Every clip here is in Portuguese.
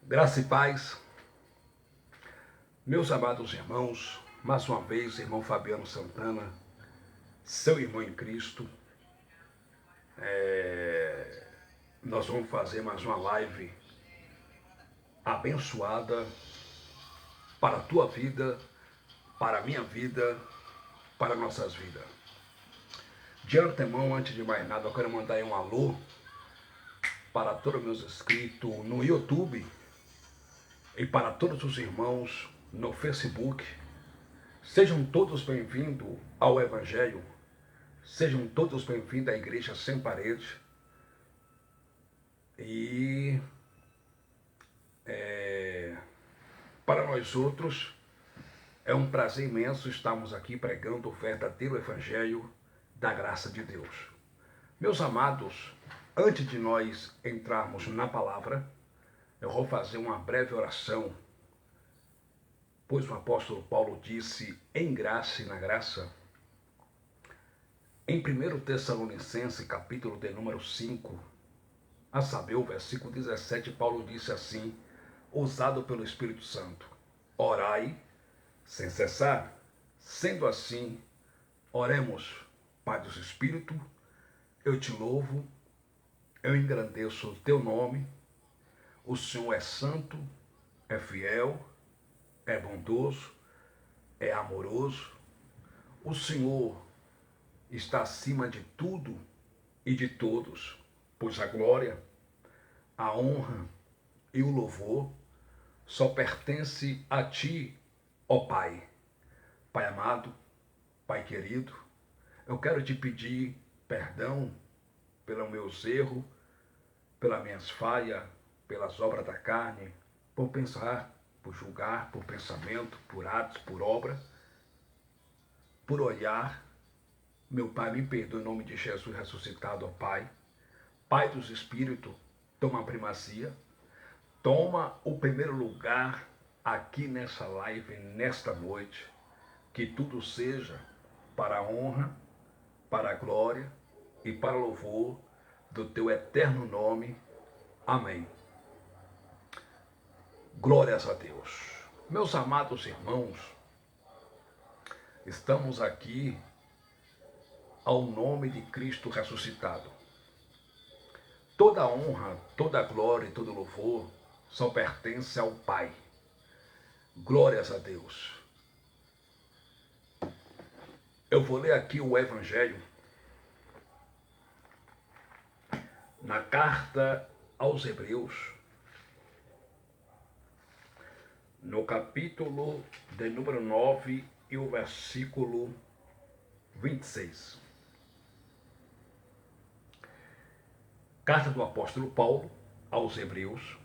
Graça e paz, meus amados irmãos, mais uma vez, irmão Fabiano Santana, seu irmão em Cristo. Nós vamos fazer mais uma live abençoada para a tua vida, para a minha vida, para nossas vidas. De antemão, antes de mais nada, eu quero mandar aí um alô para todos os meus inscritos no YouTube e para todos os irmãos no Facebook. Sejam todos bem-vindos ao Evangelho. Sejam todos bem-vindos à Igreja Sem Parede. E para nós outros, é um prazer imenso estarmos aqui pregando o verdadeiro Evangelho da graça de Deus. Meus amados, antes de nós entrarmos na palavra, eu vou fazer uma breve oração, pois o apóstolo Paulo disse, em graça e na graça, em 1 Tessalonicenses, capítulo de número 5, a saber, o versículo 17, Paulo disse assim, usado pelo Espírito Santo, orai sem cessar. Sendo assim, oremos. Pai dos Espíritos, eu te louvo, eu engrandeço o teu nome, o Senhor é santo, é fiel, é bondoso, é amoroso, o Senhor está acima de tudo e de todos, pois a glória, a honra e o louvor só pertence a ti, ó Pai. Pai amado, Pai querido, eu quero te pedir perdão pelos meus erros, pelas minhas falhas, pelas obras da carne, por pensar, por julgar, por pensamento, por atos, por obra, por olhar. Meu Pai, me perdoe em nome de Jesus ressuscitado, ó Pai. Pai dos Espíritos, toma a primazia, toma o primeiro lugar aqui nessa live, nesta noite, que tudo seja para a honra, para a glória e para o louvor do teu eterno nome. Amém. Glórias a Deus. Meus amados irmãos, estamos aqui ao nome de Cristo ressuscitado. Toda honra, toda glória e todo louvor só pertence ao Pai. Glórias a Deus. Eu vou ler aqui o Evangelho na carta aos Hebreus, no capítulo de número 9 e o versículo 26. Carta do apóstolo Paulo aos Hebreus,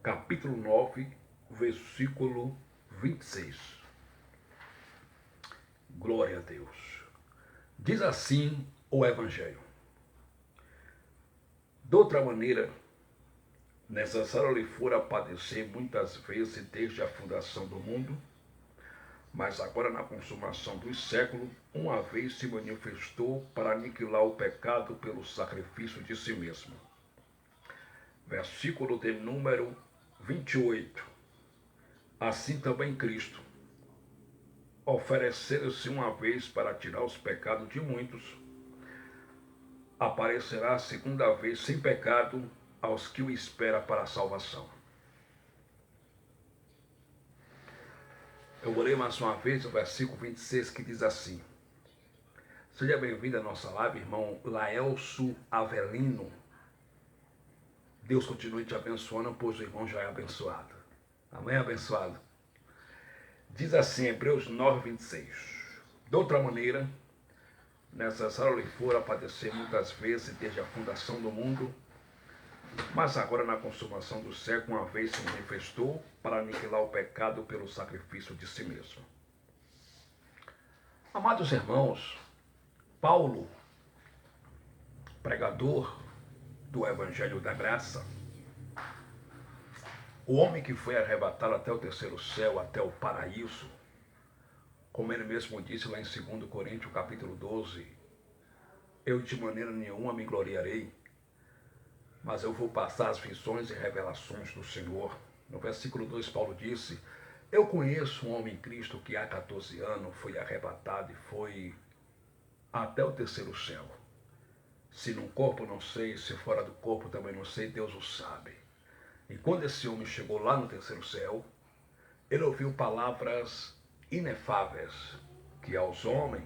capítulo 9, versículo 26. Glória a Deus. Diz assim o Evangelho. De outra maneira, necessário lhe fora padecer muitas vezes desde a fundação do mundo, mas agora na consumação dos séculos, uma vez se manifestou para aniquilar o pecado pelo sacrifício de si mesmo. Versículo de número 28. Assim também Cristo, oferecendo-se uma vez para tirar os pecados de muitos, aparecerá a segunda vez sem pecado aos que o esperam para a salvação. Eu vou ler mais uma vez o versículo 26 que diz assim. Seja bem-vindo à nossa live, irmão Laelso Avelino. Deus continue te abençoando, pois o irmão já é abençoado. Amém, abençoado? Diz assim, Hebreus 9, 26. De outra maneira, necessário lhe fora padecer muitas vezes desde a fundação do mundo, mas agora na consumação do século, uma vez se manifestou para aniquilar o pecado pelo sacrifício de si mesmo. Amados irmãos, Paulo, pregador do Evangelho da Graça, o homem que foi arrebatado até o terceiro céu, até o paraíso, como ele mesmo disse lá em 2 Coríntios capítulo 12, eu de maneira nenhuma me gloriarei, mas eu vou passar as visões e revelações do Senhor. No versículo 2, Paulo disse: eu conheço um homem em Cristo que há 14 anos foi arrebatado e foi até o terceiro céu. Se num corpo não sei, se fora do corpo também não sei, Deus o sabe. E quando esse homem chegou lá no terceiro céu, ele ouviu palavras inefáveis que aos homens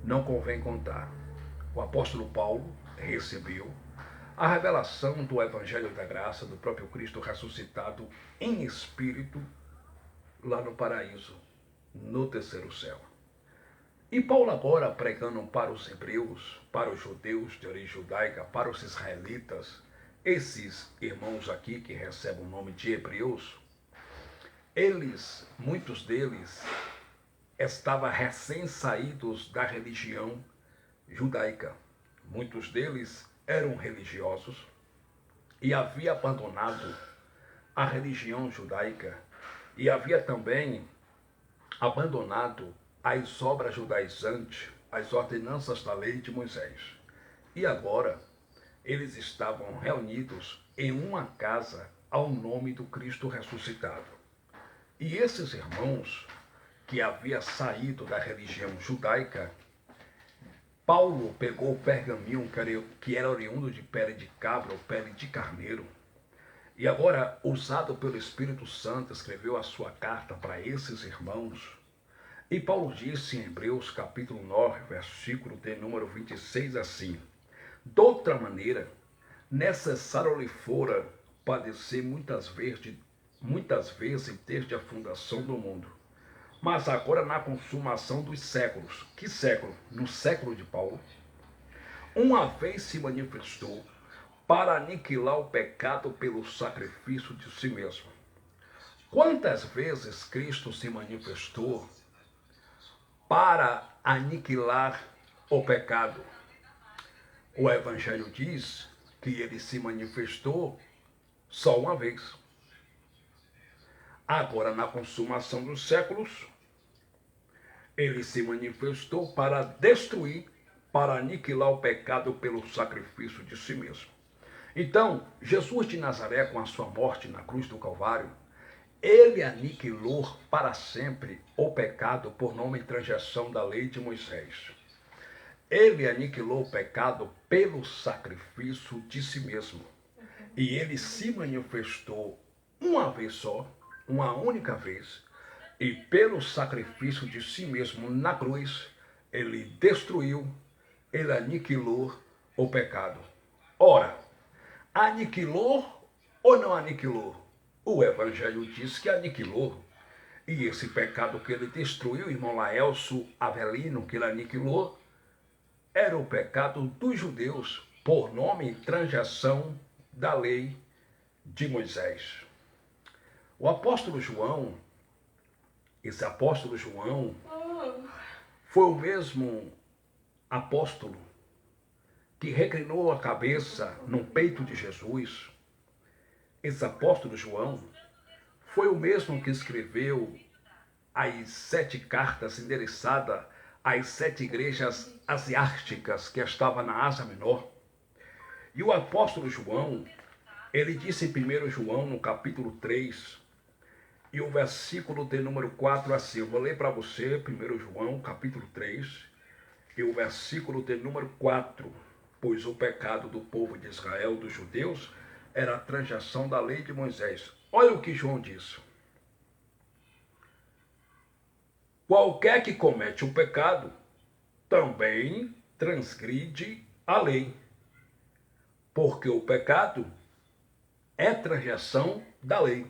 não convém contar. O apóstolo Paulo recebeu a revelação do Evangelho da Graça do próprio Cristo ressuscitado em espírito lá no paraíso, no terceiro céu. E Paulo agora pregando para os hebreus, para os judeus de origem judaica, para os israelitas, esses irmãos aqui que recebem o nome de hebreus, muitos deles, estavam recém-saídos da religião judaica. Muitos deles eram religiosos e haviam abandonado a religião judaica e havia também abandonado as obras judaizantes, as ordenanças da lei de Moisés. E agora eles estavam reunidos em uma casa ao nome do Cristo ressuscitado. E esses irmãos que haviam saído da religião judaica, Paulo pegou o pergaminho que era oriundo de pele de cabra ou pele de carneiro, e agora, usado pelo Espírito Santo, escreveu a sua carta para esses irmãos. E Paulo disse em Hebreus capítulo 9, versículo de número 26 assim: de outra maneira, necessário lhe fora padecer muitas vezes desde a fundação do mundo. Mas agora na consumação dos séculos. Que século? No século de Paulo. Uma vez se manifestou para aniquilar o pecado pelo sacrifício de si mesmo. Quantas vezes Cristo se manifestou para aniquilar o pecado? O Evangelho diz que ele se manifestou só uma vez. Agora, na consumação dos séculos, ele se manifestou para destruir, para aniquilar o pecado pelo sacrifício de si mesmo. Então, Jesus de Nazaré, com a sua morte na cruz do Calvário, ele aniquilou para sempre o pecado por não transgressão da lei de Moisés. Ele aniquilou o pecado pelo sacrifício de si mesmo. E ele se manifestou uma vez só, uma única vez, e pelo sacrifício de si mesmo na cruz, ele destruiu, ele aniquilou o pecado. Ora, aniquilou ou não aniquilou? O Evangelho diz que aniquilou. E esse pecado que ele destruiu, irmão Laelso Avelino, que ele aniquilou, era o pecado dos judeus, por nome transgressão da lei de Moisés. O apóstolo João, esse apóstolo João, foi o mesmo apóstolo que reclinou a cabeça no peito de Jesus. Esse apóstolo João foi o mesmo que escreveu as 7 cartas endereçadas às 7 igrejas asiáticas que estavam na Ásia Menor. E o apóstolo João, ele disse em 1 João, no capítulo 3, e o versículo de número 4 assim, eu vou ler para você, 1 João, capítulo 3, e o versículo de número 4, pois o pecado do povo de Israel, dos judeus, era a transgressão da lei de Moisés. Olha o que João diz. Qualquer que comete o pecado, também transgride a lei, porque o pecado é transgressão da lei.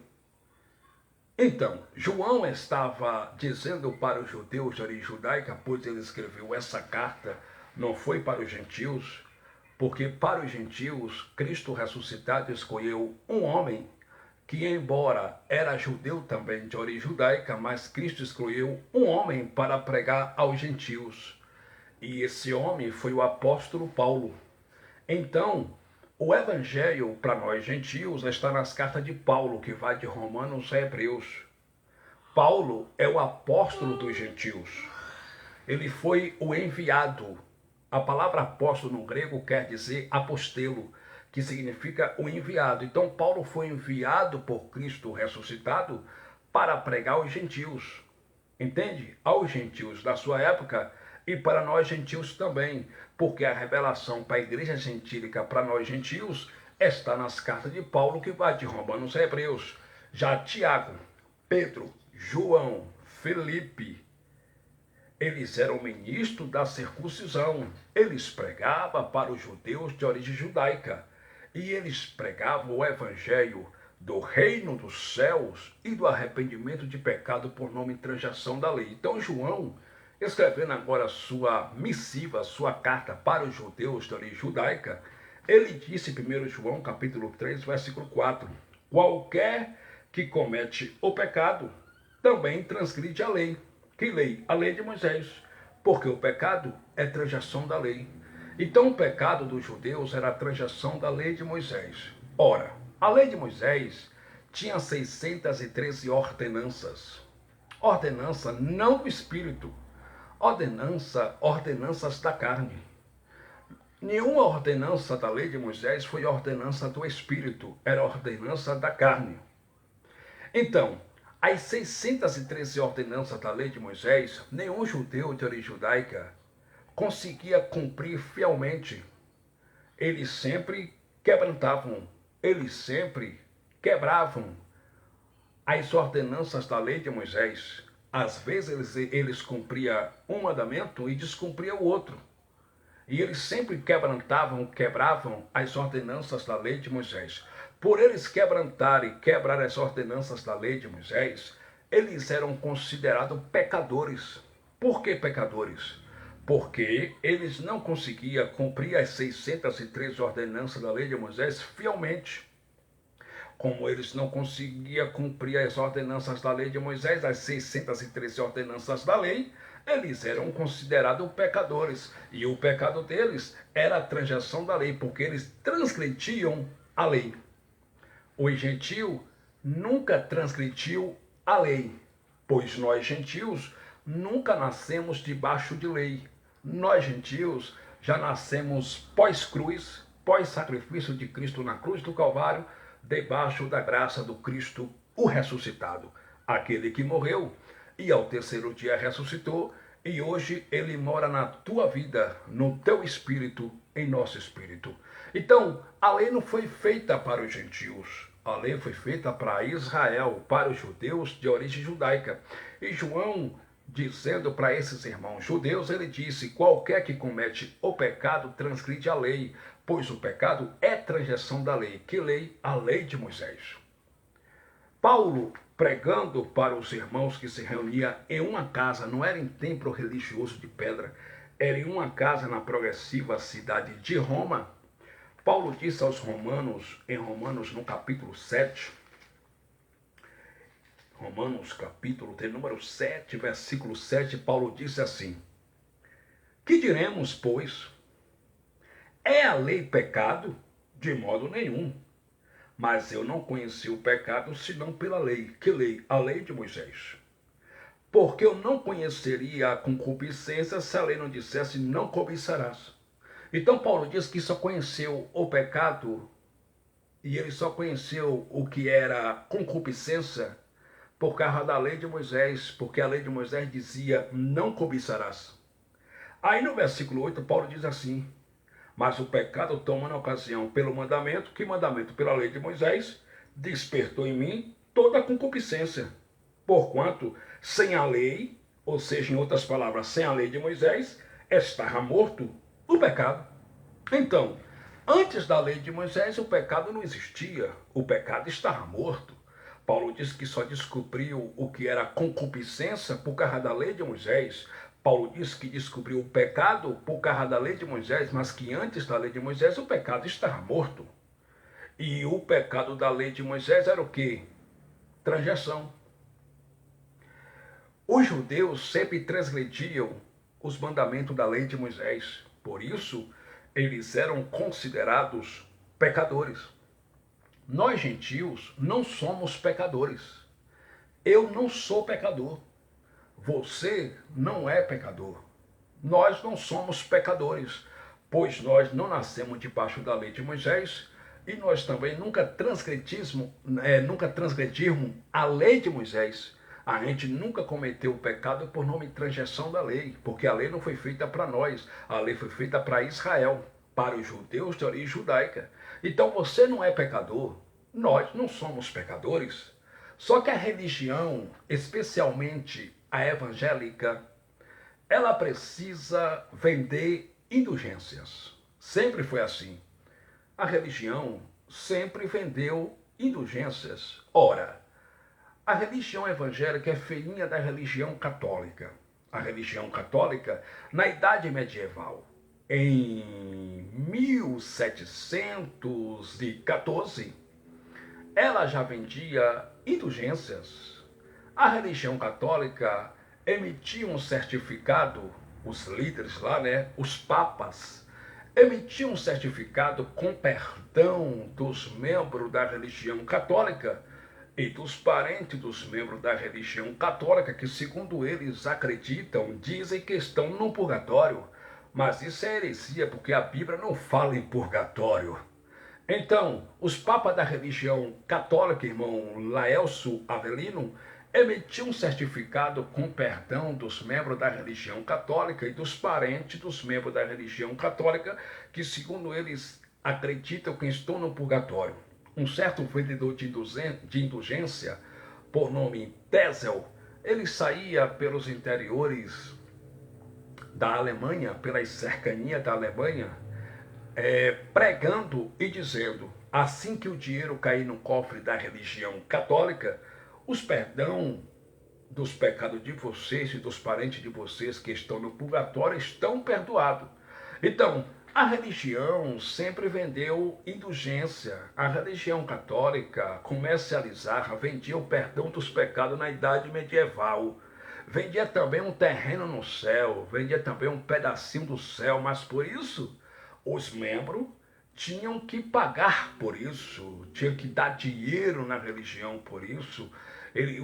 Então, João estava dizendo para os judeus de origem judaica, pois ele escreveu essa carta, não foi para os gentios, porque para os gentios, Cristo ressuscitado escolheu um homem que, embora era judeu também de origem judaica, mas Cristo escolheu um homem para pregar aos gentios. E esse homem foi o apóstolo Paulo. Então, o evangelho para nós gentios está nas cartas de Paulo, que vai de Romanos a Hebreus. Paulo é o apóstolo dos gentios. Ele foi o enviado. A palavra apóstolo no grego quer dizer apostelo, que significa o enviado. Então Paulo foi enviado por Cristo ressuscitado para pregar aos gentios. Entende? Aos gentios da sua época e para nós gentios também, porque a revelação para a igreja gentílica, para nós gentios, está nas cartas de Paulo, que vai de Romanos a Hebreus. Já Tiago, Pedro, João, Felipe, eles eram ministros da circuncisão. Eles pregavam para os judeus de origem judaica. E eles pregavam o evangelho do reino dos céus e do arrependimento de pecado por nome e transação da lei. Então João, escrevendo agora sua missiva, sua carta para os judeus de origem judaica, ele disse em 1 João capítulo 3, versículo 4, qualquer que comete o pecado também transgride a lei. Que lei? A lei de Moisés, porque o pecado é transação da lei. Então o pecado dos judeus era a transação da lei de Moisés. Ora, a lei de Moisés tinha 613 ordenanças. Ordenança não do espírito, ordenanças da carne. Nenhuma ordenança da lei de Moisés foi ordenança do espírito, era ordenança da carne. Então, as 613 ordenanças da lei de Moisés, nenhum judeu de origem judaica conseguia cumprir fielmente. Eles sempre quebrantavam, eles sempre quebravam as ordenanças da lei de Moisés. Às vezes eles cumpriam um mandamento e descumpriam o outro. E eles sempre quebravam as ordenanças da lei de Moisés. Por eles quebrar as ordenanças da lei de Moisés, eles eram considerados pecadores. Por que pecadores? Porque eles não conseguiam cumprir as 613 ordenanças da lei de Moisés fielmente. Como eles não conseguiam cumprir as ordenanças da lei de Moisés, as 613 ordenanças da lei, eles eram considerados pecadores. E o pecado deles era a transgressão da lei, porque eles transgrediam a lei. O gentio nunca transgrediu a lei, pois nós gentios nunca nascemos debaixo de lei. Nós gentios já nascemos pós-cruz, pós-sacrifício de Cristo na cruz do Calvário, debaixo da graça do Cristo, o ressuscitado, aquele que morreu e ao terceiro dia ressuscitou, e hoje ele mora na tua vida, no teu espírito, em nosso espírito. Então, a lei não foi feita para os gentios, a lei foi feita para Israel, para os judeus de origem judaica. E João, dizendo para esses irmãos judeus, ele disse, qualquer que comete o pecado transgride a lei, pois o pecado é transgressão da lei. Que lei? A lei de Moisés. Paulo, pregando para os irmãos que se reuniam em uma casa, não era em templo religioso de pedra, era em uma casa na progressiva cidade de Roma. Paulo disse aos romanos, em Romanos no capítulo 7, Romanos capítulo de número 7, versículo 7, Paulo disse assim, que diremos, pois? É a lei pecado? De modo nenhum. Mas eu não conheci o pecado senão pela lei. Que lei? A lei de Moisés. Porque eu não conheceria a concupiscência se a lei não dissesse não cobiçarás. Então Paulo diz que só conheceu o pecado e ele só conheceu o que era concupiscência por causa da lei de Moisés, porque a lei de Moisés dizia não cobiçarás. Aí no versículo 8 Paulo diz assim, mas o pecado toma na ocasião pelo mandamento, que mandamento pela lei de Moisés, despertou em mim toda a concupiscência. Porquanto, sem a lei, ou seja, em outras palavras, sem a lei de Moisés, estava morto o pecado. Então, antes da lei de Moisés, o pecado não existia, o pecado estava morto. Paulo diz que só descobriu o que era concupiscência por causa da lei de Moisés. Paulo diz que descobriu o pecado por causa da lei de Moisés, mas que antes da lei de Moisés o pecado estava morto. E o pecado da lei de Moisés era o quê? Transgressão. Os judeus sempre transgrediam os mandamentos da lei de Moisés. Por isso, eles eram considerados pecadores. Nós, gentios, não somos pecadores. Eu não sou pecador. Você não é pecador. Nós não somos pecadores, pois nós não nascemos debaixo da lei de Moisés, e nós também nunca transgredirmos a lei de Moisés. A gente nunca cometeu o pecado por não transgressão da lei, porque a lei não foi feita para nós, a lei foi feita para Israel, para os judeus de origem judaica. Então você não é pecador, nós não somos pecadores. Só que a religião, especialmente a evangélica, ela precisa vender indulgências. Sempre foi assim. A religião sempre vendeu indulgências. Ora, a religião evangélica é filhinha da religião católica. A religião católica, na Idade Medieval, em 1714, ela já vendia indulgências. A religião católica emitia um certificado, os líderes lá, né, os papas, emitiam um certificado com perdão dos membros da religião católica e dos parentes dos membros da religião católica que, segundo eles acreditam, dizem que estão no purgatório. Mas isso é heresia, porque a Bíblia não fala em purgatório. Então, os papas da religião católica, irmão Laelcio Avelino, emitiu um certificado com perdão dos membros da religião católica e dos parentes dos membros da religião católica, que, segundo eles, acreditam que estão no purgatório. Um certo vendedor de indulgência, por nome Tesel, ele saía pelos interiores da Alemanha, pelas cercanias da Alemanha, pregando e dizendo: assim que o dinheiro cair no cofre da religião católica, os perdão dos pecados de vocês e dos parentes de vocês que estão no purgatório estão perdoados. Então, a religião sempre vendeu indulgência. A religião católica comercializava, vendia o perdão dos pecados na Idade Medieval. Vendia também um terreno no céu, vendia também um pedacinho do céu, mas por isso os membros tinham que pagar por isso, tinham que dar dinheiro na religião por isso,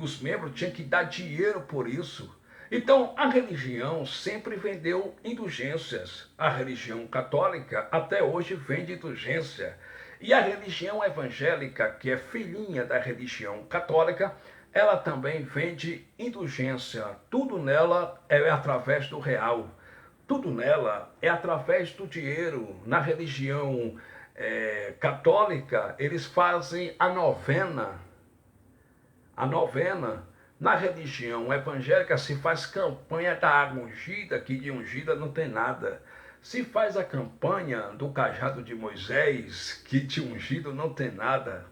os membros tinham que dar dinheiro por isso. Então a religião sempre vendeu indulgências. A religião católica até hoje vende indulgência. E a religião evangélica, que é filhinha da religião católica, ela também vende indulgência. Tudo nela é através do real. Tudo nela é através do dinheiro. Na religião católica, eles fazem a novena. A novena. Na religião evangélica se faz campanha da água ungida, que de ungida não tem nada. Se faz a campanha do cajado de Moisés, que de ungido não tem nada.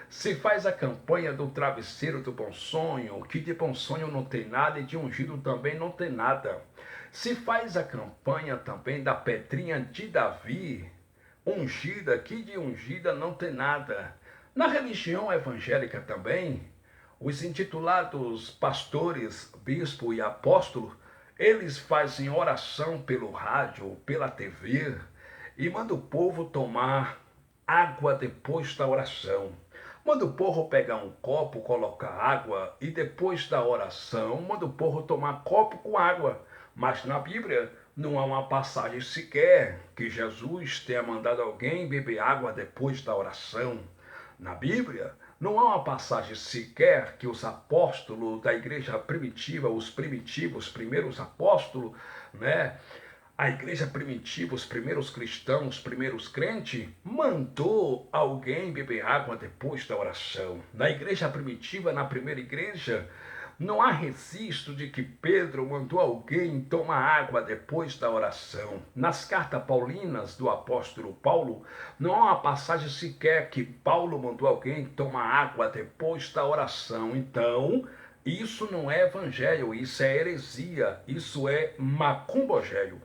Se faz a campanha do travesseiro do bom sonho, que de bom sonho não tem nada e de ungido também não tem nada. Se faz a campanha também da pedrinha de Davi, ungida, que de ungida não tem nada. Na religião evangélica também, os intitulados pastores, bispo e apóstolo, eles fazem oração pelo rádio, pela TV, e mandam o povo tomar água depois da oração. Manda o povo pegar um copo, colocar água, e depois da oração, manda o povo tomar copo com água. Mas na Bíblia não há uma passagem sequer que Jesus tenha mandado alguém beber água depois da oração. Na Bíblia não há uma passagem sequer que os apóstolos da igreja primitiva, os primeiros apóstolos, né? A igreja primitiva, os primeiros cristãos, os primeiros crentes, mandou alguém beber água depois da oração. Na igreja primitiva, na primeira igreja, não há registro de que Pedro mandou alguém tomar água depois da oração. Nas cartas paulinas do apóstolo Paulo, não há uma passagem sequer que Paulo mandou alguém tomar água depois da oração. Então, isso não é evangelho, isso é heresia, isso é macumbogéio.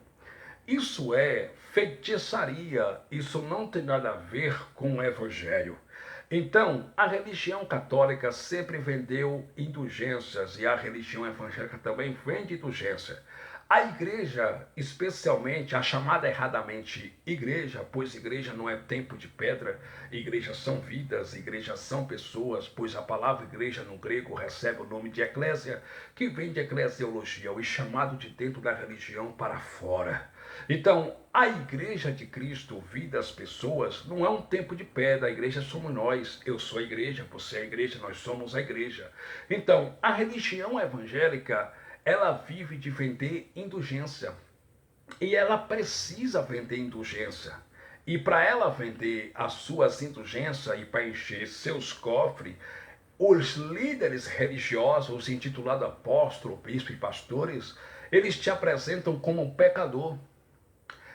Isso é feitiçaria, isso não tem nada a ver com o evangelho. Então, a religião católica sempre vendeu indulgências e a religião evangélica também vende indulgência. A igreja, especialmente a chamada erradamente igreja, pois igreja não é templo de pedra, igrejas são vidas, igrejas são pessoas, pois a palavra igreja no grego recebe o nome de eclésia, que vem de eclesiologia, o chamado de dentro da religião para fora. Então, a igreja de Cristo, vidas, pessoas, não é um templo de pedra, a igreja somos nós, eu sou a igreja, você é a igreja, nós somos a igreja. Então, a religião evangélica, ela vive de vender indulgência. E ela precisa vender indulgência. E para ela vender as suas indulgências e para encher seus cofres, os líderes religiosos, intitulados apóstolo, bispo e pastores, eles te apresentam como um pecador.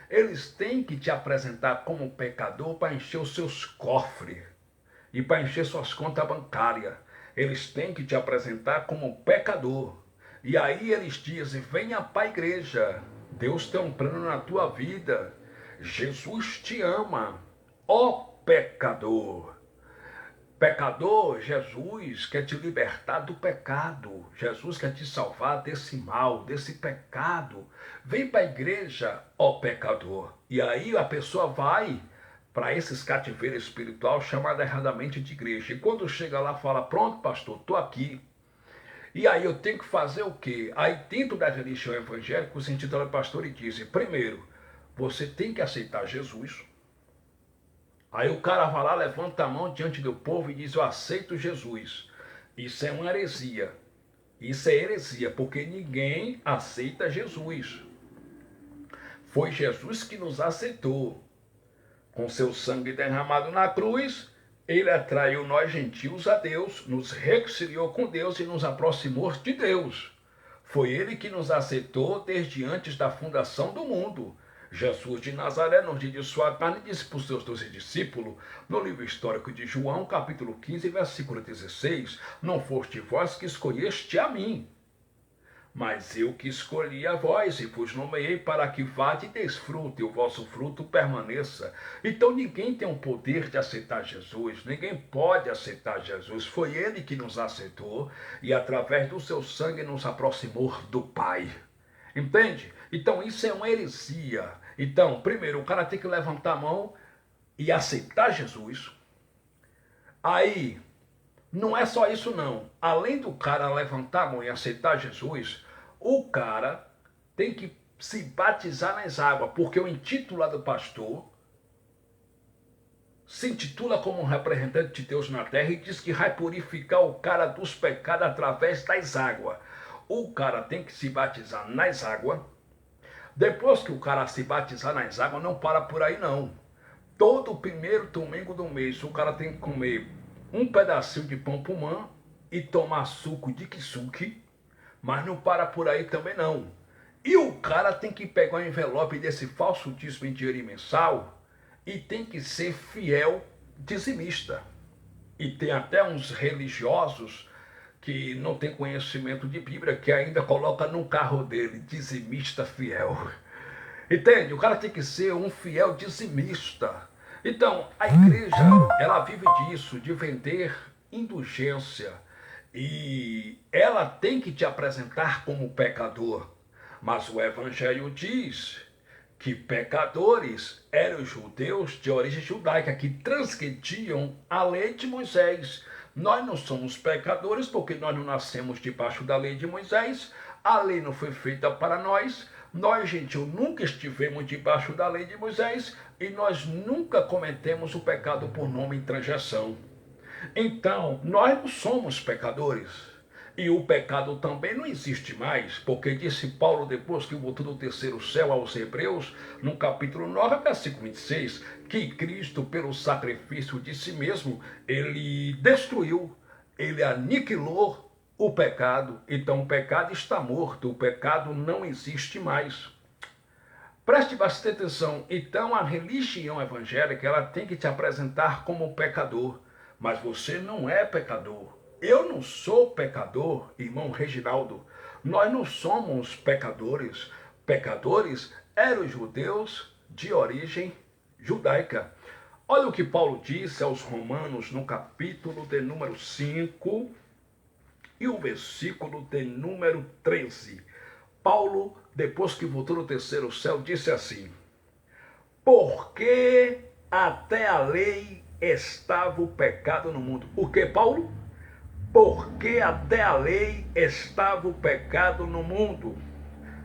Eles têm que te apresentar como um pecador para encher os seus cofres e para encher suas contas bancárias. Eles têm que te apresentar como um pecador. E aí eles dizem, venha para a igreja, Deus tem um plano na tua vida, Jesus te ama, ó pecador. Pecador, Jesus quer te libertar do pecado, Jesus quer te salvar desse mal, desse pecado. Vem para a igreja, ó pecador. E aí a pessoa vai para esses cativeiros espiritual chamado erradamente de igreja. E quando chega lá fala, pronto pastor, estou aqui. E aí eu tenho que fazer o quê? Aí dentro da religião evangélica, os intitulados pastores dizem, primeiro, você tem que aceitar Jesus. Aí o cara vai lá, levanta a mão diante do povo e diz, eu aceito Jesus. Isso é uma heresia. Isso é heresia, porque ninguém aceita Jesus. Foi Jesus que nos aceitou. Com seu sangue derramado na cruz, ele atraiu nós gentios a Deus, nos reconciliou com Deus e nos aproximou de Deus. Foi ele que nos aceitou desde antes da fundação do mundo. Jesus de Nazaré, no dia de sua carne, disse para os seus 12 discípulos, no livro histórico de João, capítulo 15, versículo 16, não foste vós que escolheste a mim, mas eu que escolhi a vós e vos nomeei para que vade e desfrute, e o vosso fruto permaneça. Então ninguém tem o poder de aceitar Jesus, ninguém pode aceitar Jesus. Foi ele que nos aceitou e através do seu sangue nos aproximou do Pai. Entende? Então isso é uma heresia. Então, primeiro, o cara tem que levantar a mão e aceitar Jesus. Aí, não é só isso não. Além do cara levantar a mão e aceitar Jesus, o cara tem que se batizar nas águas, porque o intitulado pastor se intitula como um representante de Deus na terra e diz que vai purificar o cara dos pecados através das águas. O cara tem que se batizar nas águas. Depois que o cara se batizar nas águas, não para por aí não. Todo primeiro domingo do mês, o cara tem que comer um pedacinho de pão pumã e tomar suco de kisuke, mas não para por aí também não. E o cara tem que pegar o envelope desse falso dízimo em dinheiro mensal e tem que ser fiel dizimista. E tem até uns religiosos que não tem conhecimento de Bíblia, que ainda coloca no carro dele, dizimista fiel. Entende? O cara tem que ser um fiel dizimista. Então, a igreja, ela vive disso, de vender indulgência. E ela tem que te apresentar como pecador. Mas o Evangelho diz que pecadores eram os judeus de origem judaica, que transgrediam a lei de Moisés. Nós não somos pecadores porque nós não nascemos debaixo da lei de Moisés. A lei não foi feita para nós. Nós, gentios, nunca estivemos debaixo da lei de Moisés e nós nunca cometemos o pecado por nome e transgressão. Então, nós não somos pecadores. E o pecado também não existe mais, porque disse Paulo depois que voltou do terceiro céu aos Hebreus, no capítulo 9, versículo 26, que Cristo, pelo sacrifício de si mesmo, ele destruiu, ele aniquilou o pecado. Então o pecado está morto, o pecado não existe mais. Preste bastante atenção. Então a religião evangélica, ela tem que te apresentar como pecador, mas você não é pecador. Eu não sou pecador, irmão Reginaldo. Nós não somos pecadores. Pecadores eram os judeus de origem judaica. Olha o que Paulo disse aos Romanos no capítulo de número 5 e o versículo de número 13. Paulo, depois que voltou no terceiro céu, disse assim: porque até a lei estava o pecado no mundo. O que, Paulo? Porque até a lei estava o pecado no mundo.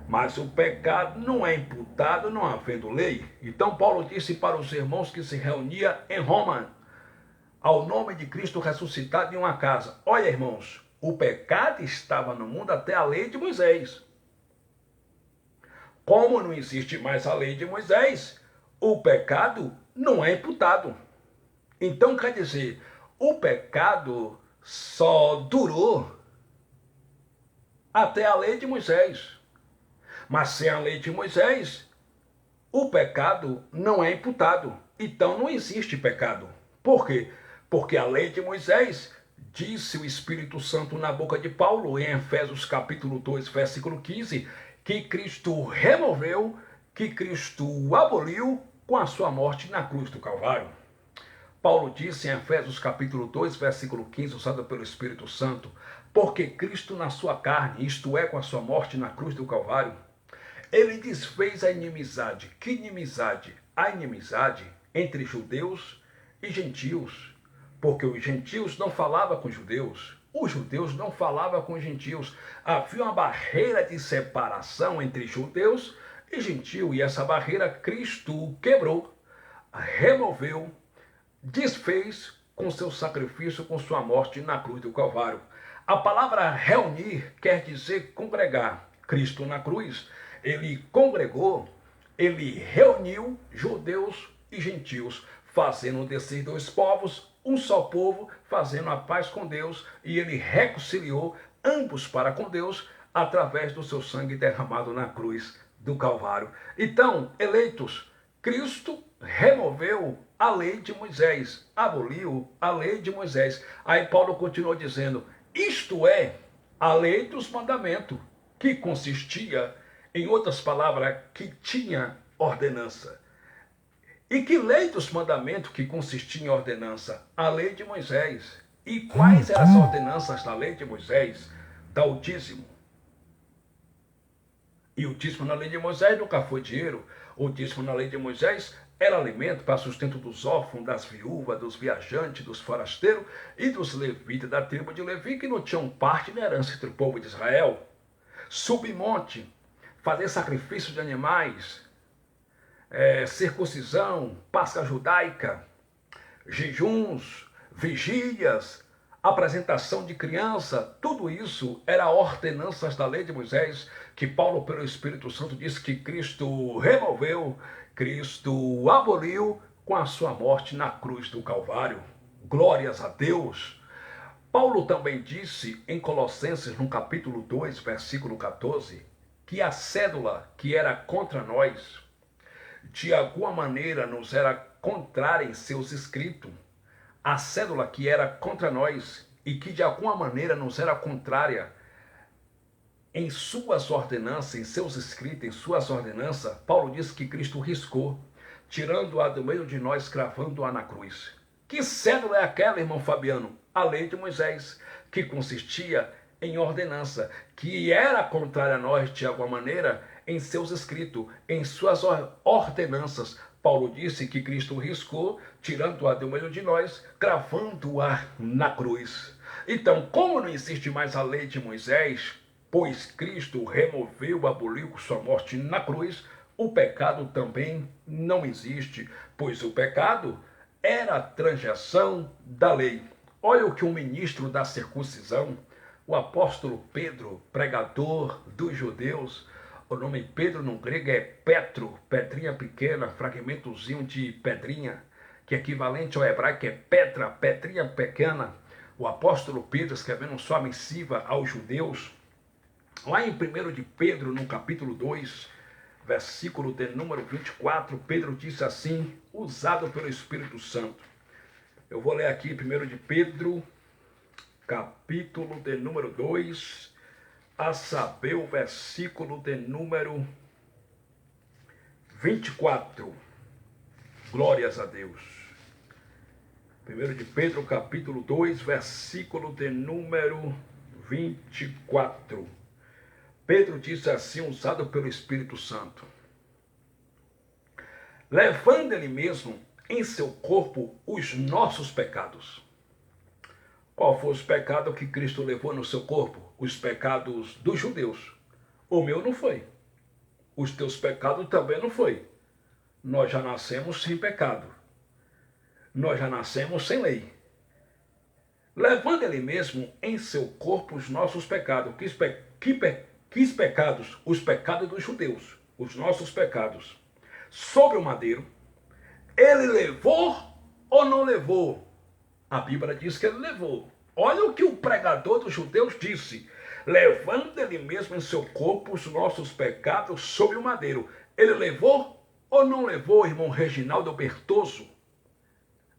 Mas o pecado não é imputado não havendo lei. Então Paulo disse para os irmãos que se reunia em Roma, ao nome de Cristo ressuscitado em uma casa: olha, irmãos, o pecado estava no mundo até a lei de Moisés. Como não existe mais a lei de Moisés, o pecado não é imputado. Então quer dizer, o pecado só durou até a lei de Moisés. Mas sem a lei de Moisés, o pecado não é imputado. Então não existe pecado. Por quê? Porque a lei de Moisés, disse o Espírito Santo na boca de Paulo, em Efésios capítulo 2, versículo 15, que Cristo removeu, que Cristo aboliu com a sua morte na cruz do Calvário. Paulo disse em Efésios capítulo 2, versículo 15, usado pelo Espírito Santo, porque Cristo na sua carne, isto é, com a sua morte na cruz do Calvário, ele desfez a inimizade. Que inimizade? A inimizade entre judeus e gentios. Porque os gentios não falavam com os judeus não falavam com os gentios. Havia uma barreira de separação entre judeus e gentios. E essa barreira Cristo quebrou, removeu, desfez com seu sacrifício, com sua morte na cruz do Calvário. A palavra reunir quer dizer congregar. Cristo na cruz, ele congregou, ele reuniu judeus e gentios, fazendo desses dois povos um só povo, fazendo a paz com Deus, e ele reconciliou ambos para com Deus através do seu sangue derramado na cruz do Calvário. Então, eleitos, Cristo removeu a lei de Moisés, aboliu a lei de Moisés. Aí Paulo continuou dizendo, isto é, a lei dos mandamentos, que consistia, em outras palavras, que tinha ordenança. E que lei dos mandamentos que consistia em ordenança? A lei de Moisés. E quais eram as ordenanças da lei de Moisés? Da o dízimo. E o dízimo na lei de Moisés nunca foi dinheiro. O dízimo na lei de Moisés era alimento para sustento dos órfãos, das viúvas, dos viajantes, dos forasteiros e dos levitas da tribo de Levi, que não tinham parte na herança entre o povo de Israel. Subir monte, fazer sacrifício de animais, circuncisão, Páscoa judaica, jejuns, vigílias, apresentação de criança, tudo isso era ordenanças da lei de Moisés, que Paulo, pelo Espírito Santo, disse que Cristo removeu, Cristo aboliu com a sua morte na cruz do Calvário. Glórias a Deus! Paulo também disse em Colossenses, no capítulo 2, versículo 14, que a cédula que era contra nós, de alguma maneira nos era contrária em seus escritos. A cédula que era contra nós e que de alguma maneira nos era contrária em suas ordenanças, em seus escritos, em suas ordenanças, Paulo disse que Cristo riscou, tirando-a do meio de nós, cravando-a na cruz. Que cédula é aquela, irmão Fabiano? A lei de Moisés, que consistia em ordenança, que era contrária a nós de alguma maneira em seus escritos, em suas ordenanças. Paulo disse que Cristo riscou, tirando-a do meio de nós, cravando-a na cruz. Então, como não existe mais a lei de Moisés, pois Cristo removeu, aboliu com sua morte na cruz, o pecado também não existe, pois o pecado era a transgressão da lei. Olha o que um ministro da circuncisão, o apóstolo Pedro, pregador dos judeus, o nome Pedro no grego é Petro, pedrinha pequena, fragmentozinho de pedrinha, que é equivalente ao hebraico é Petra, pedrinha pequena. O apóstolo Pedro, escrevendo sua missiva aos judeus, lá em 1 de Pedro, no capítulo 2, versículo de número 24, Pedro disse assim, usado pelo Espírito Santo. Eu vou ler aqui 1 de Pedro, capítulo de número 2, a saber o versículo de número 24. Glórias a Deus. 1 de Pedro, capítulo 2, versículo de número 24. Pedro disse assim, usado pelo Espírito Santo: levando ele mesmo em seu corpo os nossos pecados. Qual foi os pecados que Cristo levou no seu corpo? Os pecados dos judeus. O meu não foi. Os teus pecados também não foi. Nós já nascemos sem pecado. Nós já nascemos sem lei. Levando ele mesmo em seu corpo os nossos pecados. Que pecados? Os pecados dos judeus. Os nossos pecados. Sobre o madeiro. Ele levou ou não levou? A Bíblia diz que ele levou. Olha o que o pregador dos judeus disse. Levando ele mesmo em seu corpo os nossos pecados sobre o madeiro. Ele levou ou não levou, irmão Reginaldo Bertoso?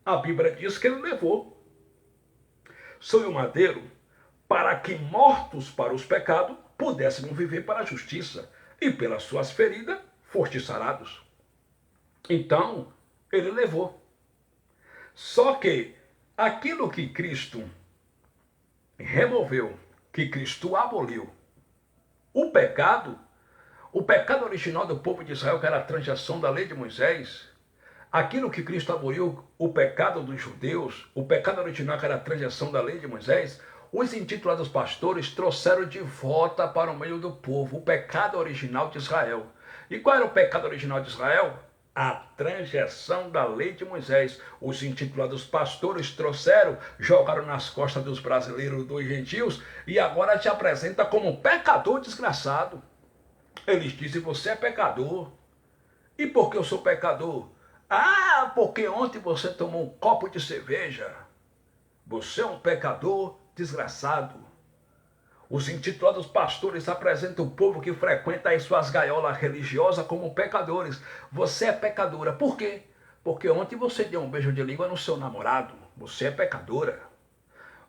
A Bíblia diz que ele levou sobre o madeiro, para que mortos para os pecados pudéssemos viver para a justiça, e pelas suas feridas fostes sarados. Então, ele levou. Só que aquilo que Cristo removeu, que Cristo aboliu, o pecado original do povo de Israel, que era a transgressão da lei de Moisés, aquilo que Cristo aboliu, o pecado dos judeus, o pecado original, que era a transgressão da lei de Moisés, os intitulados pastores trouxeram de volta para o meio do povo o pecado original de Israel. E qual era o pecado original de Israel? A transgressão da lei de Moisés. Os intitulados pastores trouxeram, jogaram nas costas dos brasileiros, dos gentios, e agora te apresenta como um pecador desgraçado. Eles dizem: você é pecador. E por que eu sou pecador? Ah, porque ontem você tomou um copo de cerveja. Você é um pecador desgraçado. Os intitulados pastores apresentam o povo que frequenta as suas gaiolas religiosas como pecadores. Você é pecadora. Por quê? Porque ontem você deu um beijo de língua no seu namorado. Você é pecadora.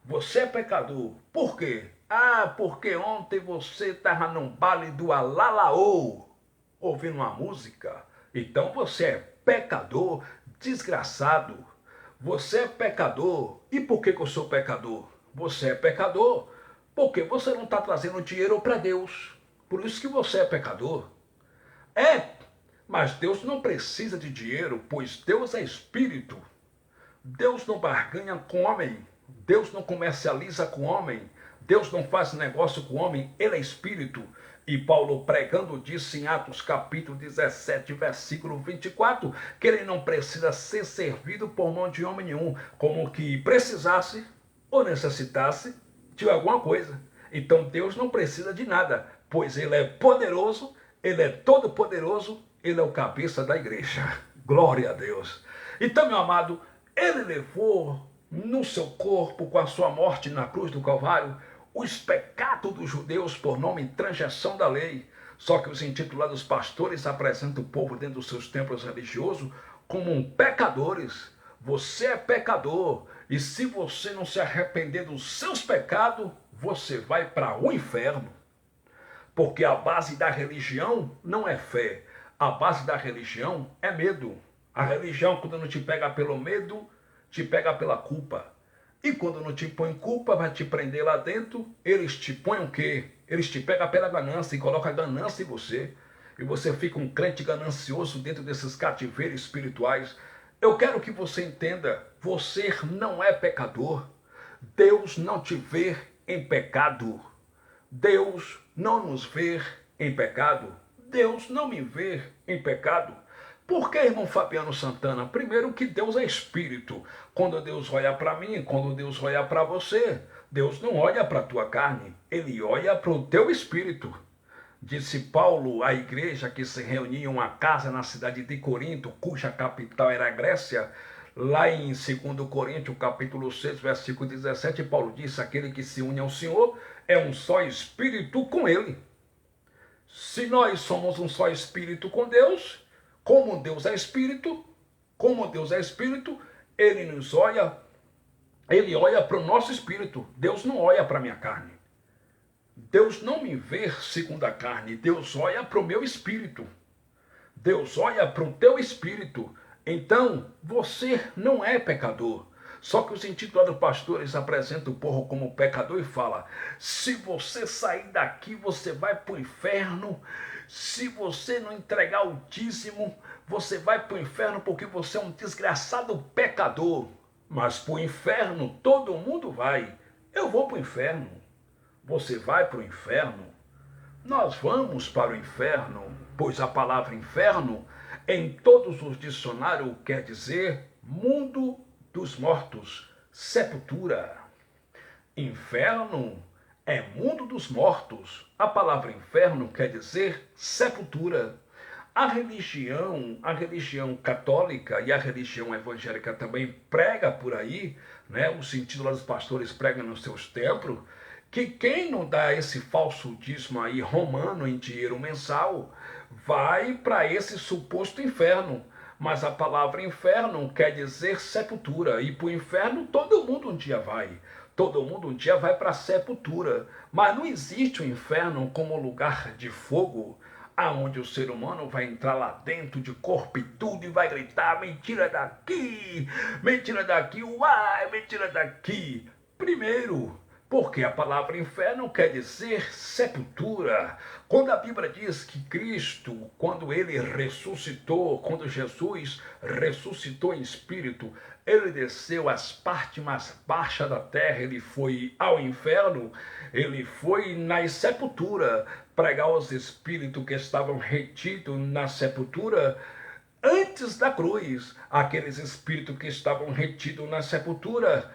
Você é pecador. Por quê? Ah, porque ontem você estava num baile do Alalaô, ouvindo uma música. Então você é pecador desgraçado. Você é pecador. E por que eu sou pecador? Você é pecador porque você não está trazendo dinheiro para Deus. Por isso que você é pecador. Mas Deus não precisa de dinheiro, pois Deus é espírito. Deus não barganha com homem. Deus não comercializa com homem. Deus não faz negócio com homem. Ele é espírito. E Paulo, pregando, disse em Atos capítulo 17, versículo 24, que ele não precisa ser servido por mão de homem nenhum, como que precisasse ou necessitasse de alguma coisa. Então Deus não precisa de nada, pois ele é poderoso, ele é todo poderoso, ele é o cabeça da igreja. Glória a Deus. Então, meu amado, ele levou no seu corpo, com a sua morte na cruz do Calvário, os pecados dos judeus por nome transgressão da lei. Só que os intitulados pastores apresentam o povo dentro dos seus templos religiosos como pecadores. Você é pecador, e se você não se arrepender dos seus pecados, você vai para o inferno. Porque a base da religião não é fé, a base da religião é medo. A religião, quando não te pega pelo medo, te pega pela culpa. E quando não te põe culpa, vai te prender lá dentro, eles te põem o quê? Eles te pegam pela ganância e colocam a ganância em você. E você fica um crente ganancioso dentro desses cativeiros espirituais. Eu quero que você entenda, você não é pecador. Deus não te vê em pecado. Deus não nos vê em pecado. Deus não me vê em pecado. Por que, irmão Fabiano Santana? Primeiro que Deus é espírito. Quando Deus olha para mim, quando Deus olha para você, Deus não olha para a tua carne, Ele olha para o teu espírito. Disse Paulo à igreja que se reunia em uma casa na cidade de Corinto, cuja capital era a Grécia. Lá em 2 Coríntios, capítulo 6, versículo 17, Paulo disse: aquele que se une ao Senhor é um só espírito com Ele. Se nós somos um só espírito com Deus, como Deus é espírito, Ele nos olha, Ele olha para o nosso espírito. Deus não olha para a minha carne. Deus não me vê segundo a carne, Deus olha para o meu espírito. Deus olha para o teu espírito. Então, você não é pecador. Só que os intitulados pastores apresentam o povo como pecador e fala: se você sair daqui, você vai para o inferno. Se você não entregar o dízimo, você vai para o inferno porque você é um desgraçado pecador. Mas para o inferno todo mundo vai. Eu vou para o inferno. Você vai para o inferno? Nós vamos para o inferno, pois a palavra inferno em todos os dicionários quer dizer mundo dos mortos, sepultura. Inferno é mundo dos mortos. A palavra inferno quer dizer sepultura. A religião católica e a religião evangélica também prega por aí, né? O sentido dos pastores pregam nos seus templos, que quem não dá esse falso dízimo aí romano em dinheiro mensal vai para esse suposto inferno. Mas a palavra inferno quer dizer sepultura. E para o inferno todo mundo um dia vai. Todo mundo um dia vai para a sepultura. Mas não existe o inferno como lugar de fogo, aonde o ser humano vai entrar lá dentro de corpo e tudo e vai gritar: mentira daqui, uai, mentira daqui. Primeiro, porque a palavra inferno quer dizer sepultura. Quando a Bíblia diz que Cristo, quando ele ressuscitou, quando Jesus ressuscitou em espírito, ele desceu às partes mais baixas da terra, ele foi ao inferno, ele foi nas sepulturas pregar aos espíritos que estavam retidos na sepultura antes da cruz. Aqueles espíritos que estavam retidos na sepultura,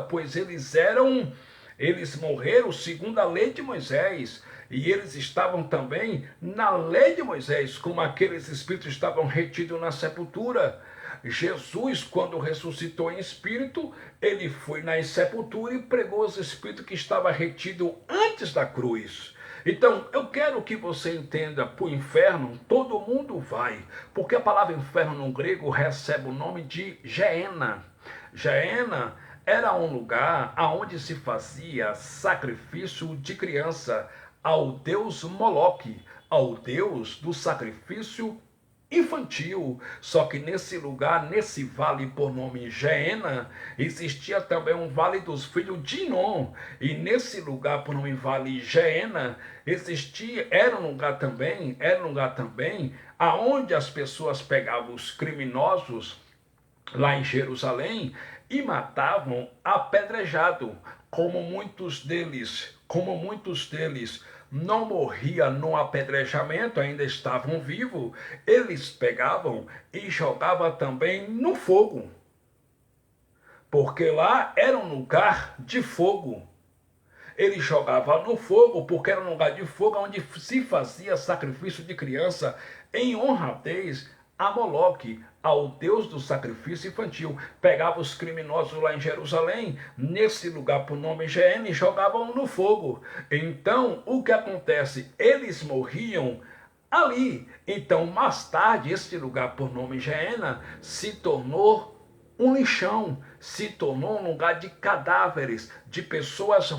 pois eles morreram segundo a lei de Moisés, e eles estavam também na lei de Moisés, como aqueles espíritos estavam retidos na sepultura. Jesus, quando ressuscitou em espírito, ele foi na sepultura e pregou aos espíritos que estavam retidos antes da cruz. Então, eu quero que você entenda, para o inferno todo mundo vai, porque a palavra inferno no grego recebe o nome de Geena. Geena era um lugar onde se fazia sacrifício de criança ao deus Moloque, ao deus do sacrifício infantil. Só que nesse lugar, nesse vale por nome Geena, existia também um vale dos filhos de Inom. E nesse lugar por nome Vale Geena, era um lugar também aonde as pessoas pegavam os criminosos lá em Jerusalém e matavam apedrejado. Como muitos deles não morriam no apedrejamento, ainda estavam vivos, eles pegavam e jogavam também no fogo, porque lá era um lugar de fogo. Ele jogava no fogo porque era um lugar de fogo onde se fazia sacrifício de criança em honradez a Moloque, ao deus do sacrifício infantil. Pegava os criminosos lá em Jerusalém, nesse lugar por nome Geena, e jogavam no fogo. Então, o que acontece? Eles morriam ali. Então, mais tarde, esse lugar por nome Geena se tornou um lixão, se tornou um lugar de cadáveres, de pessoas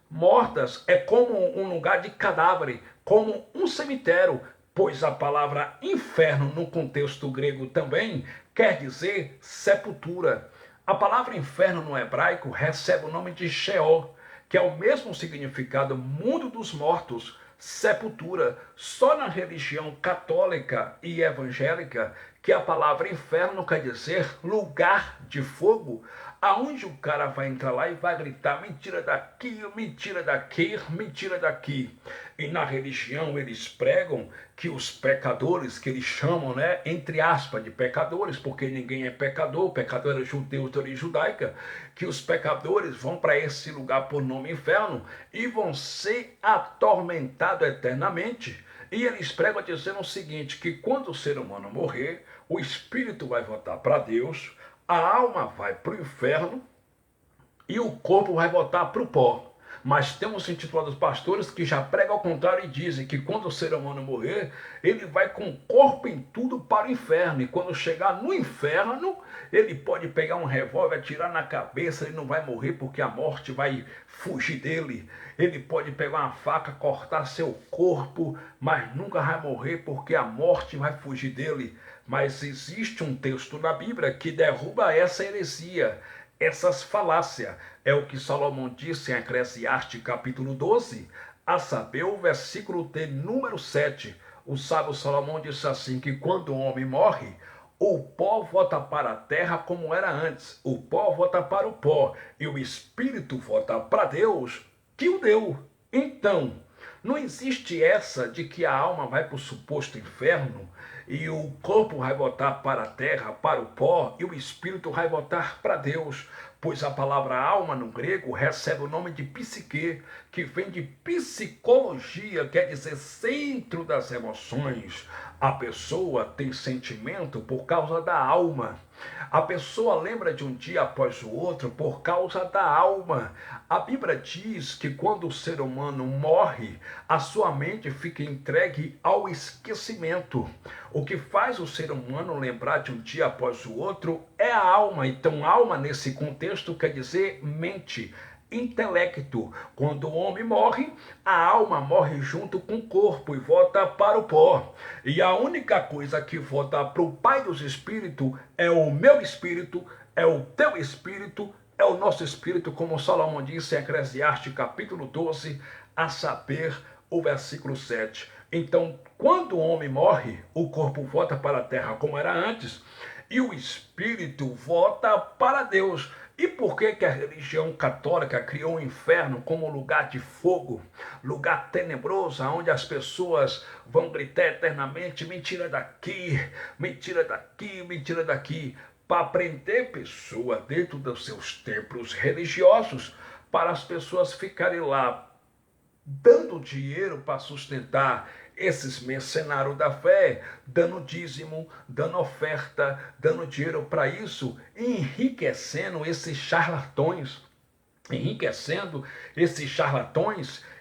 mortas, é como um lugar de cadáver, como um cemitério, pois a palavra inferno no contexto grego também quer dizer sepultura. A palavra inferno no hebraico recebe o nome de Sheol, que é o mesmo significado mundo dos mortos, sepultura. Só na religião católica e evangélica que a palavra inferno quer dizer lugar de fogo, aonde o cara vai entrar lá e vai gritar: mentira daqui, mentira daqui, mentira daqui. E na religião eles pregam que os pecadores, que eles chamam, né, entre aspas, de pecadores, porque ninguém é pecador, o pecador era judeu de origem judaica, que os pecadores vão para esse lugar por nome inferno e vão ser atormentados eternamente. E eles pregam dizendo o seguinte, que quando o ser humano morrer, o espírito vai voltar para Deus, a alma vai para o inferno e o corpo vai voltar para o pó. Mas temos intitulados pastores que já pregam ao contrário e dizem que quando o ser humano morrer, ele vai com o corpo em tudo para o inferno. E quando chegar no inferno, ele pode pegar um revólver, atirar na cabeça, ele não vai morrer porque a morte vai fugir dele. Ele pode pegar uma faca, cortar seu corpo, mas nunca vai morrer porque a morte vai fugir dele. Mas existe um texto na Bíblia que derruba essa heresia, essas falácias. É o que Salomão disse em Eclesiastes capítulo 12, a saber o versículo de número 7. O sábio Salomão disse assim, que quando o homem morre, o pó volta para a terra como era antes, o pó volta para o pó, e o espírito volta para Deus, que o deu. Então, não existe essa de que a alma vai para o suposto inferno e o corpo vai voltar para a terra, para o pó, e o espírito vai voltar para Deus, pois a palavra alma no grego recebe o nome de psique, que vem de psicologia, quer dizer centro das emoções. A pessoa tem sentimento por causa da alma. A pessoa lembra de um dia após o outro por causa da alma. A Bíblia diz que quando o ser humano morre, a sua mente fica entregue ao esquecimento. O que faz o ser humano lembrar de um dia após o outro é a alma. Então, alma nesse contexto quer dizer mente, intelecto. Quando o homem morre, a alma morre junto com o corpo e volta para o pó. E a única coisa que volta para o Pai dos Espíritos é o meu espírito, é o teu espírito, é o nosso espírito, como Salomão disse em Eclesiastes capítulo 12, a saber o versículo 7. Então, quando o homem morre, o corpo volta para a terra como era antes, e o espírito volta para Deus. E por que a religião católica criou o inferno como lugar de fogo, lugar tenebroso, onde as pessoas vão gritar eternamente, mentira daqui, mentira daqui, mentira daqui, para prender pessoas dentro dos seus templos religiosos, para as pessoas ficarem lá dando dinheiro para sustentar esses mercenários da fé, dando dízimo, dando oferta, dando dinheiro para isso, enriquecendo esses charlatões,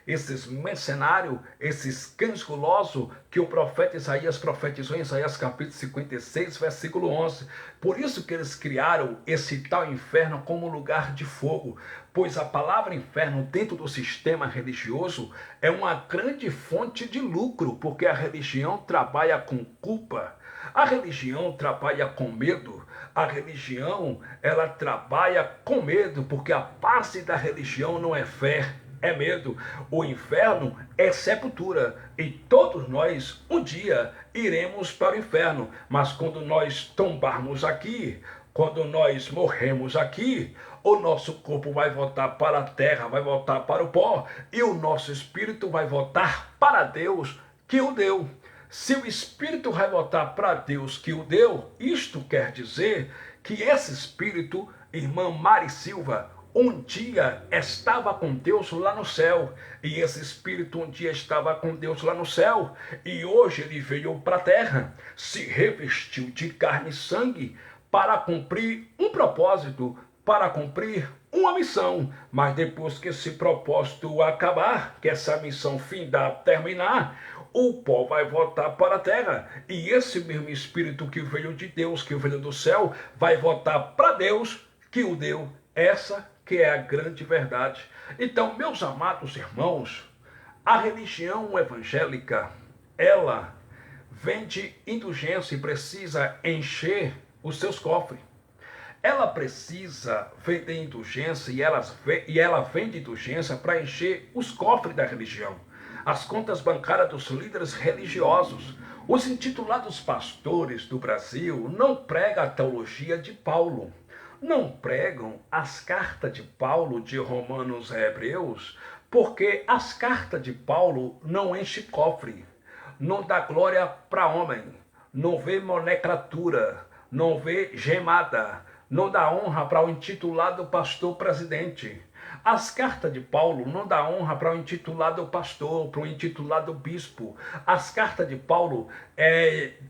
esses mercenários, esses cães gulosos que o profeta Isaías profetizou em Isaías capítulo 56, versículo 11. Por isso que eles criaram esse tal inferno como lugar de fogo, pois a palavra inferno dentro do sistema religioso é uma grande fonte de lucro, porque a religião trabalha com culpa, a religião trabalha com medo, a religião ela trabalha com medo, porque a base da religião não é fé, é medo. O inferno é sepultura e todos nós um dia iremos para o inferno, mas quando nós tombarmos aqui, quando nós morremos aqui, o nosso corpo vai voltar para a terra, vai voltar para o pó, e o nosso espírito vai voltar para Deus que o deu. Se o espírito vai voltar para Deus que o deu, isto quer dizer que esse espírito, irmã Mari Silva, um dia estava com Deus lá no céu, e esse espírito um dia estava com Deus lá no céu, e hoje ele veio para a terra, se revestiu de carne e sangue para cumprir um propósito, para cumprir uma missão. Mas depois que esse propósito acabar, que essa missão findar, terminar, o pó vai voltar para a terra, e esse mesmo espírito que veio de Deus, que veio do céu, vai voltar para Deus que o deu. Essa que é a grande verdade. Então, meus amados irmãos, a religião evangélica, ela vende indulgência e precisa encher os seus cofres. Ela precisa vender indulgência e ela vende indulgência para encher os cofres da religião, as contas bancárias dos líderes religiosos. Os intitulados pastores do Brasil não pregam a teologia de Paulo, não pregam as cartas de Paulo de Romanos a Hebreus, porque as cartas de Paulo não enchem cofre, não dá glória para homem, não vê nomenclatura, não vê gemada, não dá honra para o intitulado pastor presidente. As cartas de Paulo não dá honra para o intitulado pastor, para o intitulado bispo. As cartas de Paulo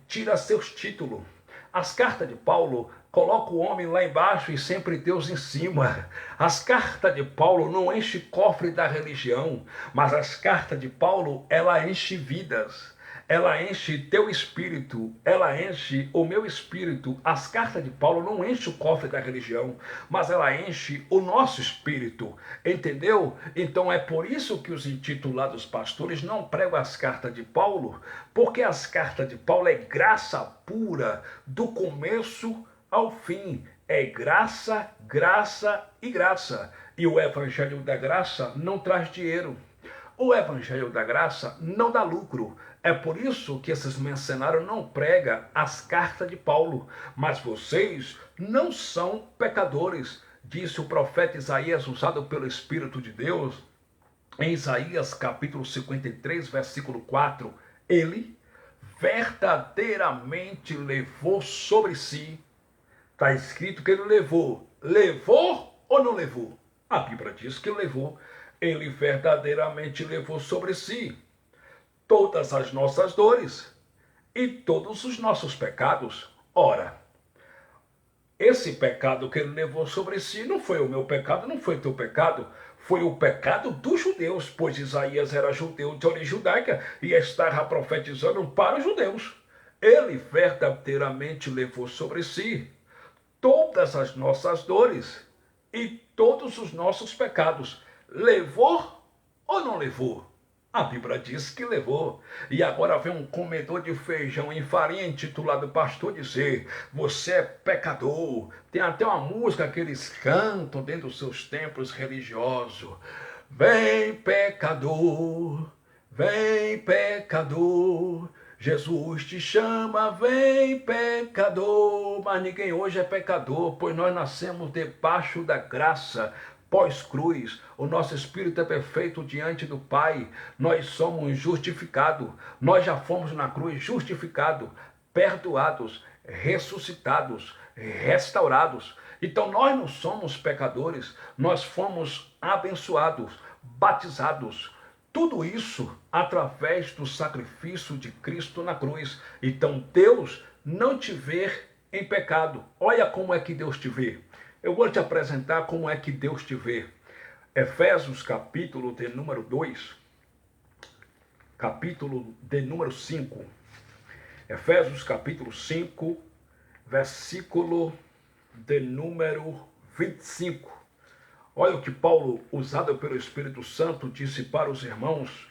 tira seus títulos. As cartas de Paulo coloca o homem lá embaixo e sempre Deus em cima. As cartas de Paulo não enchem cofre da religião, mas as cartas de Paulo, ela enche vidas. Ela enche teu espírito, ela enche o meu espírito. As cartas de Paulo não enchem o cofre da religião, mas ela enche o nosso espírito, entendeu? Então é por isso que os intitulados pastores não pregam as cartas de Paulo, porque as cartas de Paulo é graça pura, do começo ao fim. É graça, graça e graça. E o evangelho da graça não traz dinheiro. O evangelho da graça não dá lucro. É por isso que esses mercenários não pregam as cartas de Paulo. Mas vocês não são pecadores, disse o profeta Isaías, usado pelo Espírito de Deus. Em Isaías capítulo 53, versículo 4, ele verdadeiramente levou sobre si. Está escrito que ele levou. Levou ou não levou? A Bíblia diz que levou. Ele verdadeiramente levou sobre si todas as nossas dores e todos os nossos pecados. Ora, esse pecado que ele levou sobre si não foi o meu pecado, não foi o teu pecado, foi o pecado dos judeus, pois Isaías era judeu de origem judaica e estava profetizando para os judeus. Ele verdadeiramente levou sobre si todas as nossas dores e todos os nossos pecados. Levou ou não levou? A Bíblia diz que levou. E agora vem um comedor de feijão em farinha intitulado pastor dizer: você é pecador. Tem até uma música que eles cantam dentro dos seus templos religiosos. Vem pecador, vem pecador, Jesus te chama, vem pecador. Mas ninguém hoje é pecador, pois nós nascemos debaixo da graça. Pós-cruz, o nosso espírito é perfeito diante do Pai. Nós somos justificados. Nós já fomos na cruz justificados, perdoados, ressuscitados, restaurados. Então nós não somos pecadores, nós fomos abençoados, batizados. Tudo isso através do sacrifício de Cristo na cruz. Então Deus não te vê em pecado. Olha como é que Deus te vê. Eu vou te apresentar como é que Deus te vê. Efésios capítulo de número 2, capítulo de número 5. Efésios capítulo 5, versículo de número 25. Olha o que Paulo, usado pelo Espírito Santo, disse para os irmãos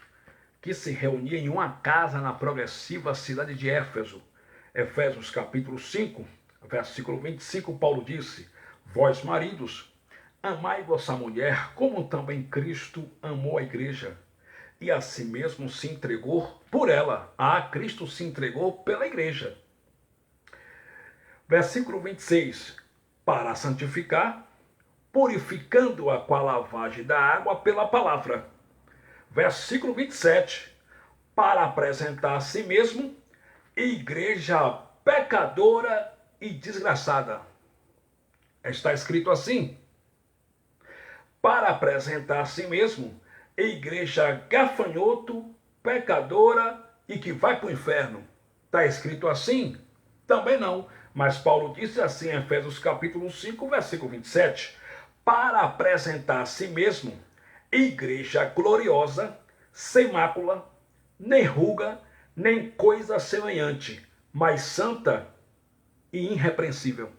que se reuniam em uma casa na progressiva cidade de Éfeso. Efésios capítulo 5, versículo 25, Paulo disse: vós, maridos, amai vossa mulher, como também Cristo amou a igreja, e a si mesmo se entregou por ela. Cristo se entregou pela igreja. Versículo 26, para santificar, purificando-a com a lavagem da água pela palavra. Versículo 27, para apresentar a si mesmo igreja pecadora e desgraçada. Está escrito assim: para apresentar a si mesmo igreja gafanhoto, pecadora e que vai para o inferno. Está escrito assim? Também não. Mas Paulo disse assim em Efésios capítulo 5, versículo 27, para apresentar a si mesmo igreja gloriosa, sem mácula, nem ruga, nem coisa semelhante, mas santa e irrepreensível.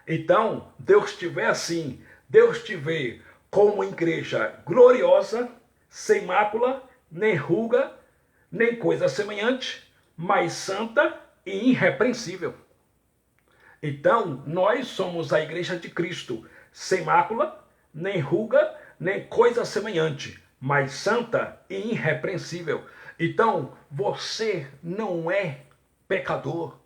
Então, Deus te vê assim, Deus te vê como igreja gloriosa, sem mácula, nem ruga, nem coisa semelhante, mas santa e irrepreensível. Então, nós somos a igreja de Cristo, sem mácula, nem ruga, nem coisa semelhante, mas santa e irrepreensível. Então, você não é pecador.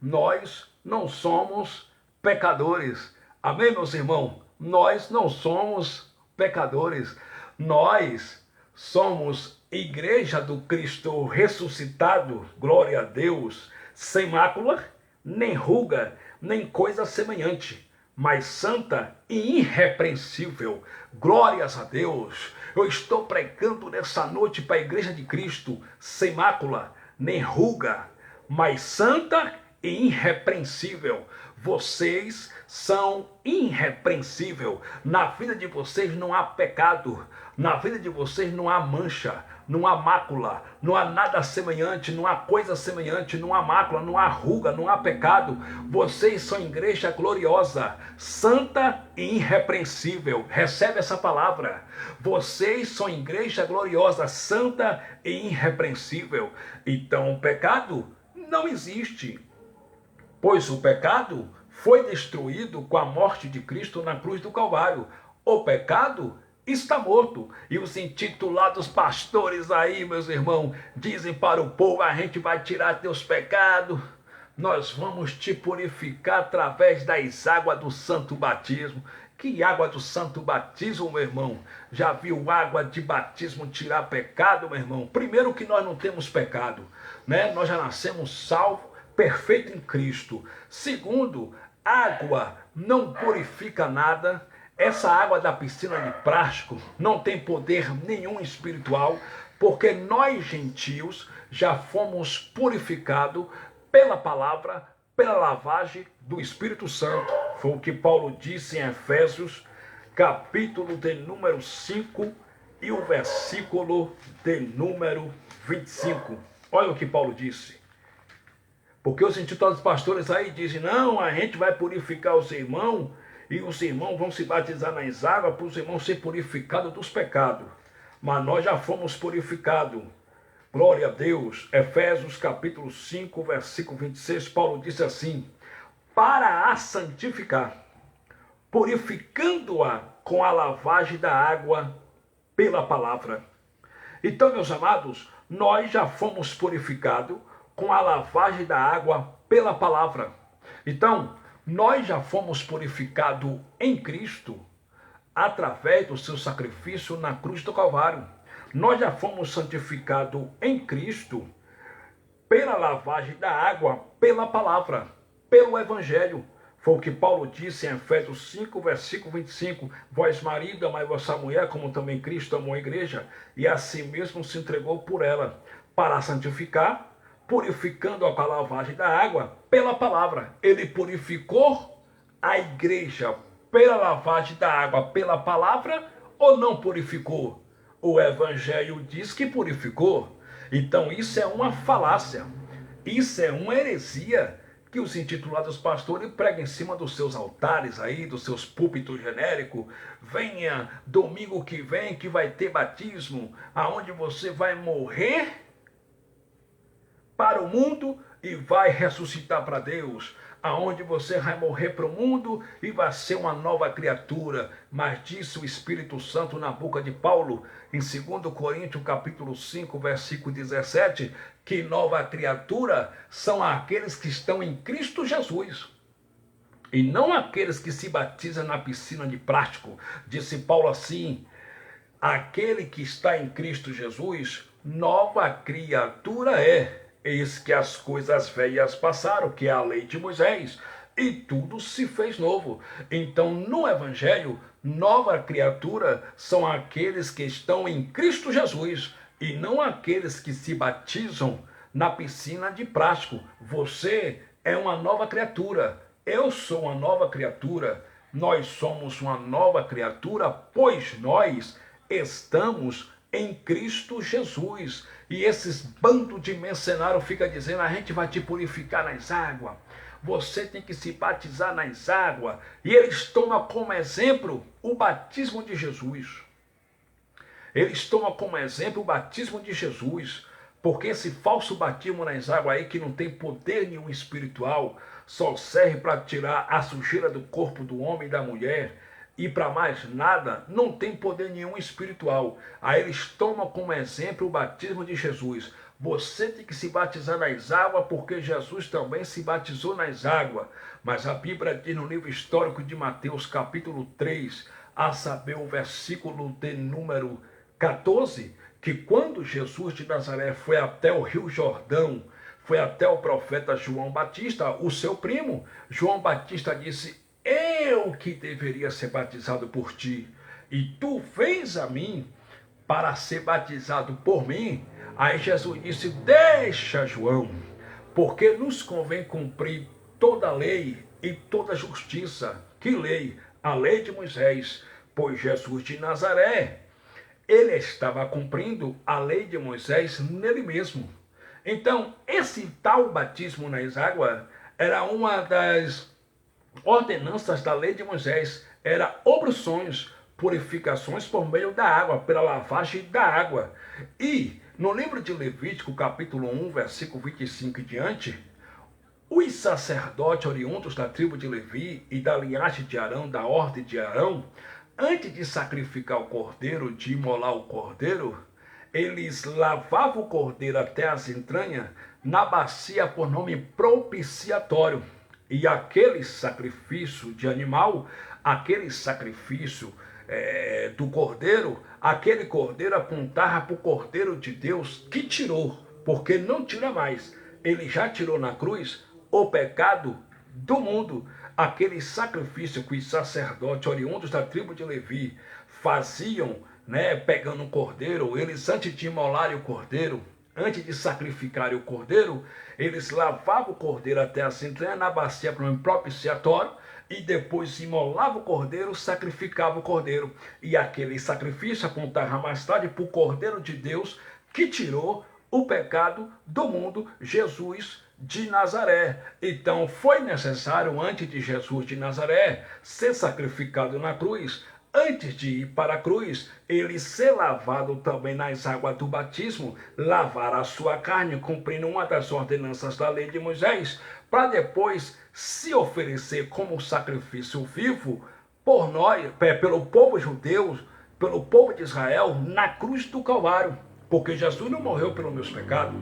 Nós não somos pecadores. Amém, meus irmãos? Nós não somos pecadores. Nós somos igreja do Cristo ressuscitado, glória a Deus, sem mácula, nem ruga, nem coisa semelhante, mas santa e irrepreensível. Glórias a Deus. Eu estou pregando nessa noite para a igreja de Cristo, sem mácula, nem ruga, mas santa e irrepreensível. vocês são irrepreensíveis. Na vida de vocês não há pecado. Na vida de vocês não há mancha, não há mácula, não há nada semelhante, não há coisa semelhante, não há mácula, não há ruga, não há pecado. Vocês são igreja gloriosa, santa e irrepreensível. Recebe essa palavra. Vocês são igreja gloriosa, santa e irrepreensível. Então o pecado não existe, pois o pecado foi destruído com a morte de Cristo na cruz do Calvário. O pecado está morto. E os intitulados pastores aí, meus irmãos, dizem para o povo: a gente vai tirar teus pecados, nós vamos te purificar através das águas do santo batismo. Que água do santo batismo, meu irmão? Já viu água de batismo tirar pecado, meu irmão? Primeiro que nós não temos pecado, né? Nós já nascemos salvos, perfeito em Cristo. Segundo, água não purifica nada. Essa água da piscina de plástico não tem poder nenhum espiritual, porque nós gentios já fomos purificados pela palavra, pela lavagem do Espírito Santo. Foi o que Paulo disse em Efésios, capítulo de número 5 e o versículo de número 25. Olha o que Paulo disse. Porque os intitulados pastores aí dizem: não, a gente vai purificar os irmãos, e os irmãos vão se batizar nas águas para os irmãos serem purificados dos pecados. Mas nós já fomos purificados. Glória a Deus. Efésios capítulo 5, versículo 26, Paulo disse assim: para a santificar, purificando-a com a lavagem da água pela palavra. Então, meus amados, nós já fomos purificados com a lavagem da água pela palavra. Então, nós já fomos purificados em Cristo através do seu sacrifício na cruz do Calvário. Nós já fomos santificados em Cristo pela lavagem da água, pela palavra, pelo Evangelho. Foi o que Paulo disse em Efésios 5, versículo 25. Vós, marido, amai vossa mulher, como também Cristo amou a igreja, e assim mesmo se entregou por ela, para a santificar, purificando-a com a lavagem da água pela palavra. Ele purificou a igreja pela lavagem da água pela palavra, ou não purificou? O Evangelho diz que purificou. Então isso é uma falácia, isso é uma heresia que os intitulados pastores pregam em cima dos seus altares aí, dos seus púlpitos genéricos. Venha domingo que vem que vai ter batismo, aonde você vai morrer para o mundo e vai ressuscitar para Deus, aonde você vai morrer para o mundo e vai ser uma nova criatura. Mas disse o Espírito Santo na boca de Paulo, em 2 Coríntios capítulo 5, versículo 17, que nova criatura são aqueles que estão em Cristo Jesus, e não aqueles que se batizam na piscina de plástico. Disse Paulo assim: aquele que está em Cristo Jesus, nova criatura é. Eis que as coisas velhas passaram, que é a lei de Moisés, e tudo se fez novo. Então, no Evangelho, nova criatura são aqueles que estão em Cristo Jesus, e não aqueles que se batizam na piscina de plástico. Você é uma nova criatura, eu sou uma nova criatura, nós somos uma nova criatura, pois nós estamos em Cristo Jesus. E esses bandos de mercenários ficam dizendo: a gente vai te purificar nas águas, você tem que se batizar nas águas. E eles tomam como exemplo o batismo de Jesus. Eles tomam como exemplo o batismo de Jesus, porque esse falso batismo nas águas aí, que não tem poder nenhum espiritual, só serve para tirar a sujeira do corpo do homem e da mulher, e para mais nada, não tem poder nenhum espiritual. Aí eles tomam como exemplo o batismo de Jesus. Você tem que se batizar nas águas, porque Jesus também se batizou nas águas. Mas a Bíblia diz no livro histórico de Mateus, capítulo 3, a saber o versículo de número 14, que quando Jesus de Nazaré foi até o Rio Jordão, foi até o profeta João Batista, o seu primo, João Batista disse: eu que deveria ser batizado por ti, e tu vens a mim para ser batizado por mim. Aí Jesus disse: deixa, João, porque nos convém cumprir toda a lei e toda justiça. Que lei? A lei de Moisés. Pois Jesus de Nazaré, ele estava cumprindo a lei de Moisés nele mesmo. Então, esse tal batismo nas águas era uma das ordenanças da lei de Moisés. Era obstruções, purificações por meio da água, pela lavagem da água. E no livro de Levítico, capítulo 1, versículo 25 e diante, os sacerdotes oriundos da tribo de Levi e da linhagem de Arão, da ordem de Arão, antes de sacrificar o cordeiro, de imolar o cordeiro, eles lavavam o cordeiro até as entranhas na bacia por nome propiciatório. E aquele sacrifício de animal, aquele sacrifício do cordeiro, aquele cordeiro apontava para o cordeiro de Deus que tirou, porque não tira mais. Ele já tirou na cruz o pecado do mundo. Aquele sacrifício que os sacerdotes oriundos da tribo de Levi faziam, pegando um cordeiro, eles antes de imolarem o cordeiro, antes de sacrificarem o cordeiro, eles lavavam o cordeiro até as entranhas na bacia propiciatório e depois imolava o cordeiro, sacrificava o cordeiro. E aquele sacrifício apontava mais tarde para o Cordeiro de Deus que tirou o pecado do mundo, Jesus de Nazaré. Então foi necessário, antes de Jesus de Nazaré ser sacrificado na cruz, antes de ir para a cruz, ele ser lavado também nas águas do batismo, lavar a sua carne, cumprindo uma das ordenanças da lei de Moisés, para depois se oferecer como sacrifício vivo por nós, pelo povo judeu, pelo povo de Israel, na cruz do Calvário. Porque Jesus não morreu pelos meus pecados,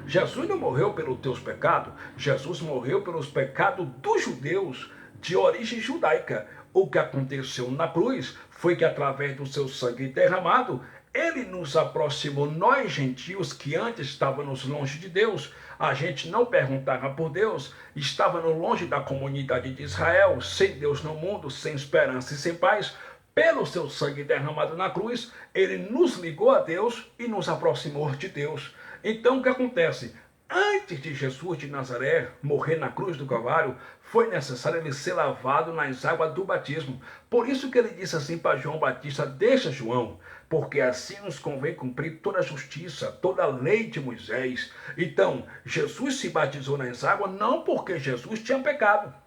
Jesus não morreu pelos teus pecados, Jesus morreu pelos pecados dos judeus de origem judaica. O que aconteceu na cruz foi que através do seu sangue derramado, ele nos aproximou, nós gentios que antes estávamos longe de Deus, a gente não perguntava por Deus, estávamos longe da comunidade de Israel, sem Deus no mundo, sem esperança e sem paz. Pelo seu sangue derramado na cruz, ele nos ligou a Deus e nos aproximou de Deus. Então o que acontece? Antes de Jesus de Nazaré morrer na cruz do Calvário, foi necessário ele ser lavado nas águas do batismo. Por isso que ele disse assim para João Batista: deixa, João, porque assim nos convém cumprir toda a justiça, toda a lei de Moisés. Então, Jesus se batizou nas águas não porque Jesus tinha pecado.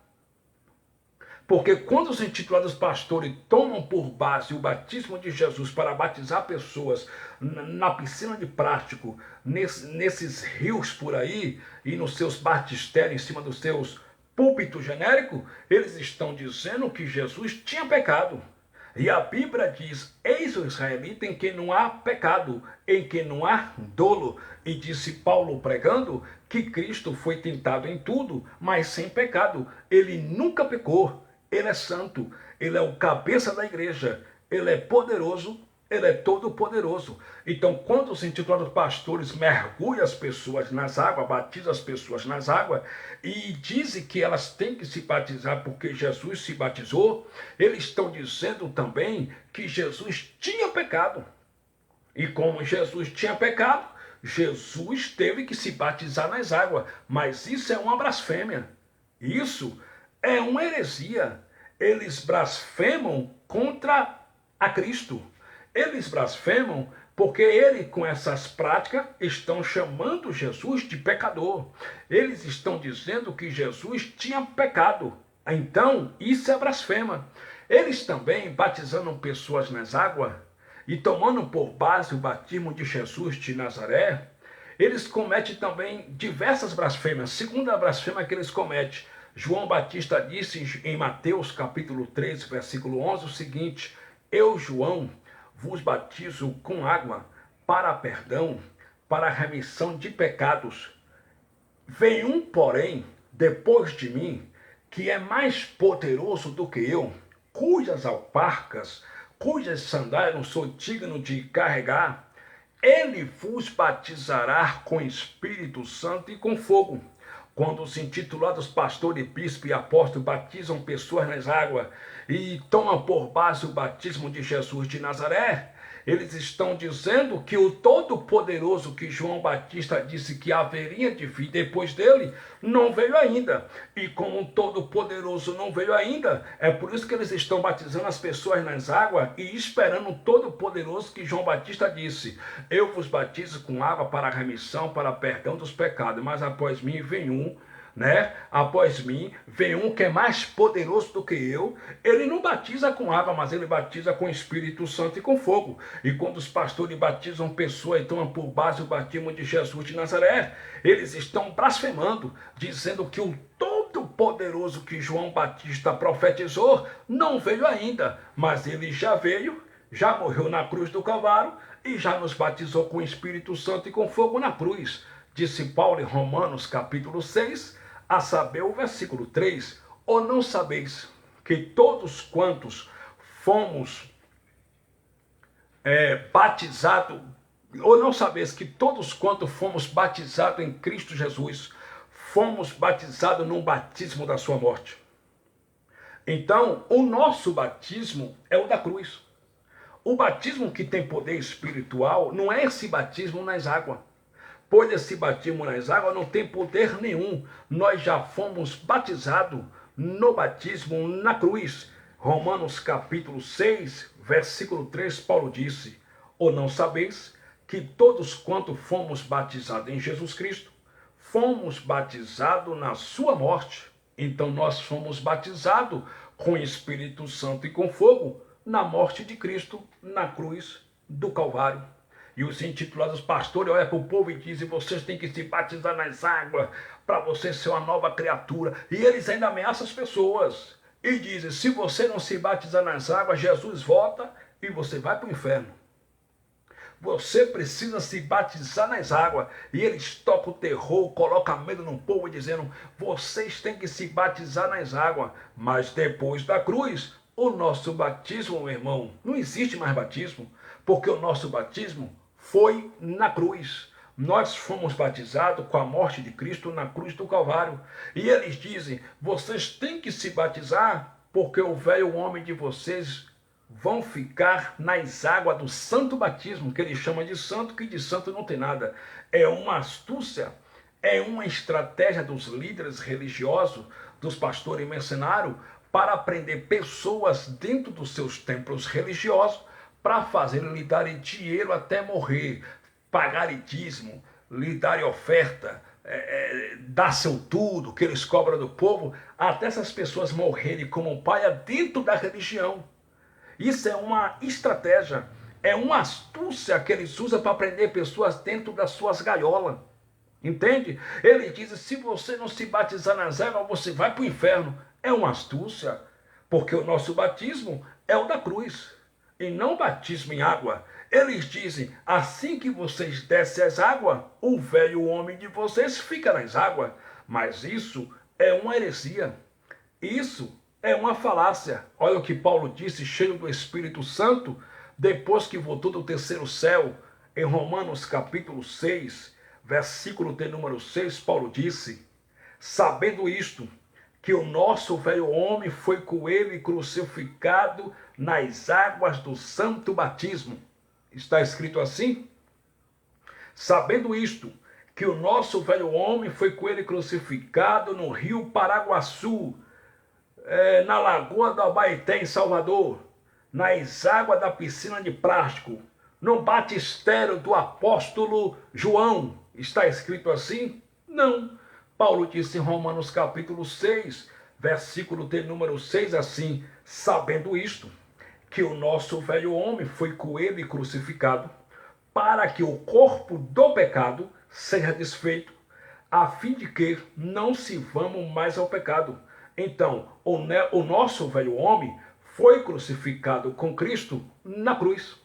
Porque quando os intitulados pastores tomam por base o batismo de Jesus para batizar pessoas na piscina de plástico, nesses rios por aí, e nos seus batistérios, em cima dos seus púlpitos genéricos, eles estão dizendo que Jesus tinha pecado. E a Bíblia diz: eis o israelita em quem não há pecado, em quem não há dolo. E disse Paulo pregando que Cristo foi tentado em tudo, mas sem pecado. Ele nunca pecou. Ele é santo, ele é o cabeça da igreja, ele é poderoso, ele é todo poderoso. Então, quando os intitulados pastores mergulham as pessoas nas águas, batizam as pessoas nas águas e dizem que elas têm que se batizar porque Jesus se batizou, eles estão dizendo também que Jesus tinha pecado. E como Jesus tinha pecado, Jesus teve que se batizar nas águas. Mas isso é uma blasfêmia. Isso é uma heresia. Eles blasfemam contra a Cristo. Eles blasfemam porque ele, com essas práticas, estão chamando Jesus de pecador. Eles estão dizendo que Jesus tinha pecado. Então, isso é blasfema. Eles também, batizando pessoas nas águas e tomando por base o batismo de Jesus de Nazaré, eles cometem também diversas blasfêmias. Segunda blasfêmia que eles cometem: João Batista disse em Mateus capítulo 3, versículo 11 o seguinte: eu, João, vos batizo com água para perdão, para a remissão de pecados. Vem um, porém, depois de mim, que é mais poderoso do que eu, cujas alparcas, cujas sandálias não sou digno de carregar. Ele vos batizará com Espírito Santo e com fogo. Quando os intitulados pastor, bispo e apóstolo batizam pessoas nas águas e toma por base o batismo de Jesus de Nazaré, eles estão dizendo que o Todo-Poderoso que João Batista disse que haveria de vir depois dele, não veio ainda. E como o Todo-Poderoso não veio ainda, é por isso que eles estão batizando as pessoas nas águas e esperando o Todo-Poderoso que João Batista disse: eu vos batizo com água para a remissão, para perdão dos pecados, mas após mim vem um, após mim vem um que é mais poderoso do que eu. Ele não batiza com água, mas ele batiza com o Espírito Santo e com fogo. E quando os pastores batizam pessoas e tomam por base o batismo de Jesus de Nazaré, eles estão blasfemando, dizendo que o Todo-Poderoso que João Batista profetizou não veio ainda, mas ele já veio, já morreu na cruz do Calvário e já nos batizou com o Espírito Santo e com fogo na cruz. Disse Paulo em Romanos capítulo 6, a saber o versículo 3, ou não sabeis que todos quantos fomos batizados, ou não sabeis que todos quantos fomos batizados em Cristo Jesus, fomos batizados num batismo da sua morte. Então, o nosso batismo é o da cruz. O batismo que tem poder espiritual não é esse batismo nas águas. Pois esse batismo nas águas não tem poder nenhum. Nós já fomos batizados no batismo na cruz. Romanos capítulo 6, versículo 3, Paulo disse: ou não sabeis que todos quanto fomos batizados em Jesus Cristo, fomos batizados na sua morte. Então nós fomos batizados com o Espírito Santo e com fogo na morte de Cristo na cruz do Calvário. E os intitulados pastores olham para o povo e dizem: vocês têm que se batizar nas águas para você ser uma nova criatura. E eles ainda ameaçam as pessoas e dizem: se você não se batizar nas águas, Jesus volta e você vai para o inferno. Você precisa se batizar nas águas. E eles tocam o terror, colocam medo no povo, dizendo: vocês têm que se batizar nas águas. Mas depois da cruz, o nosso batismo, meu irmão, não existe mais batismo, porque o nosso batismo foi na cruz. Nós fomos batizados com a morte de Cristo na cruz do Calvário. E eles dizem: vocês têm que se batizar, porque o velho homem de vocês vão ficar nas águas do santo batismo, que ele chama de santo, que de santo não tem nada. É uma astúcia, é uma estratégia dos líderes religiosos, dos pastores mercenários, para prender pessoas dentro dos seus templos religiosos, para fazerem lhe darem dinheiro até morrer, pagarem dízimo, lhe darem oferta, dar seu tudo que eles cobram do povo, até essas pessoas morrerem como paia dentro da religião. Isso é uma estratégia, é uma astúcia que eles usam para prender pessoas dentro das suas gaiolas. Entende? Ele diz: se você não se batizar nas águas, você vai para o inferno. É uma astúcia, porque o nosso batismo é o da cruz, e não batismo em água. Eles dizem: assim que vocês descem as águas, o velho homem de vocês fica nas águas. Mas isso é uma heresia. Isso é uma falácia. Olha o que Paulo disse, cheio do Espírito Santo, depois que voltou do terceiro céu, em Romanos capítulo 6, versículo de número 6, Paulo disse: sabendo isto, que o nosso velho homem foi com ele crucificado nas águas do santo batismo. Está escrito assim? Sabendo isto, que o nosso velho homem foi com ele crucificado no rio Paraguaçu, na Lagoa do Abaeté, em Salvador, nas águas da piscina de plástico, no batistério do apóstolo João. Está escrito assim? Não. Paulo disse em Romanos capítulo 6, versículo de número 6 assim: sabendo isto, que o nosso velho homem foi com ele crucificado, para que o corpo do pecado seja desfeito, a fim de que não sirvamos mais ao pecado. Então, o nosso velho homem foi crucificado com Cristo na cruz.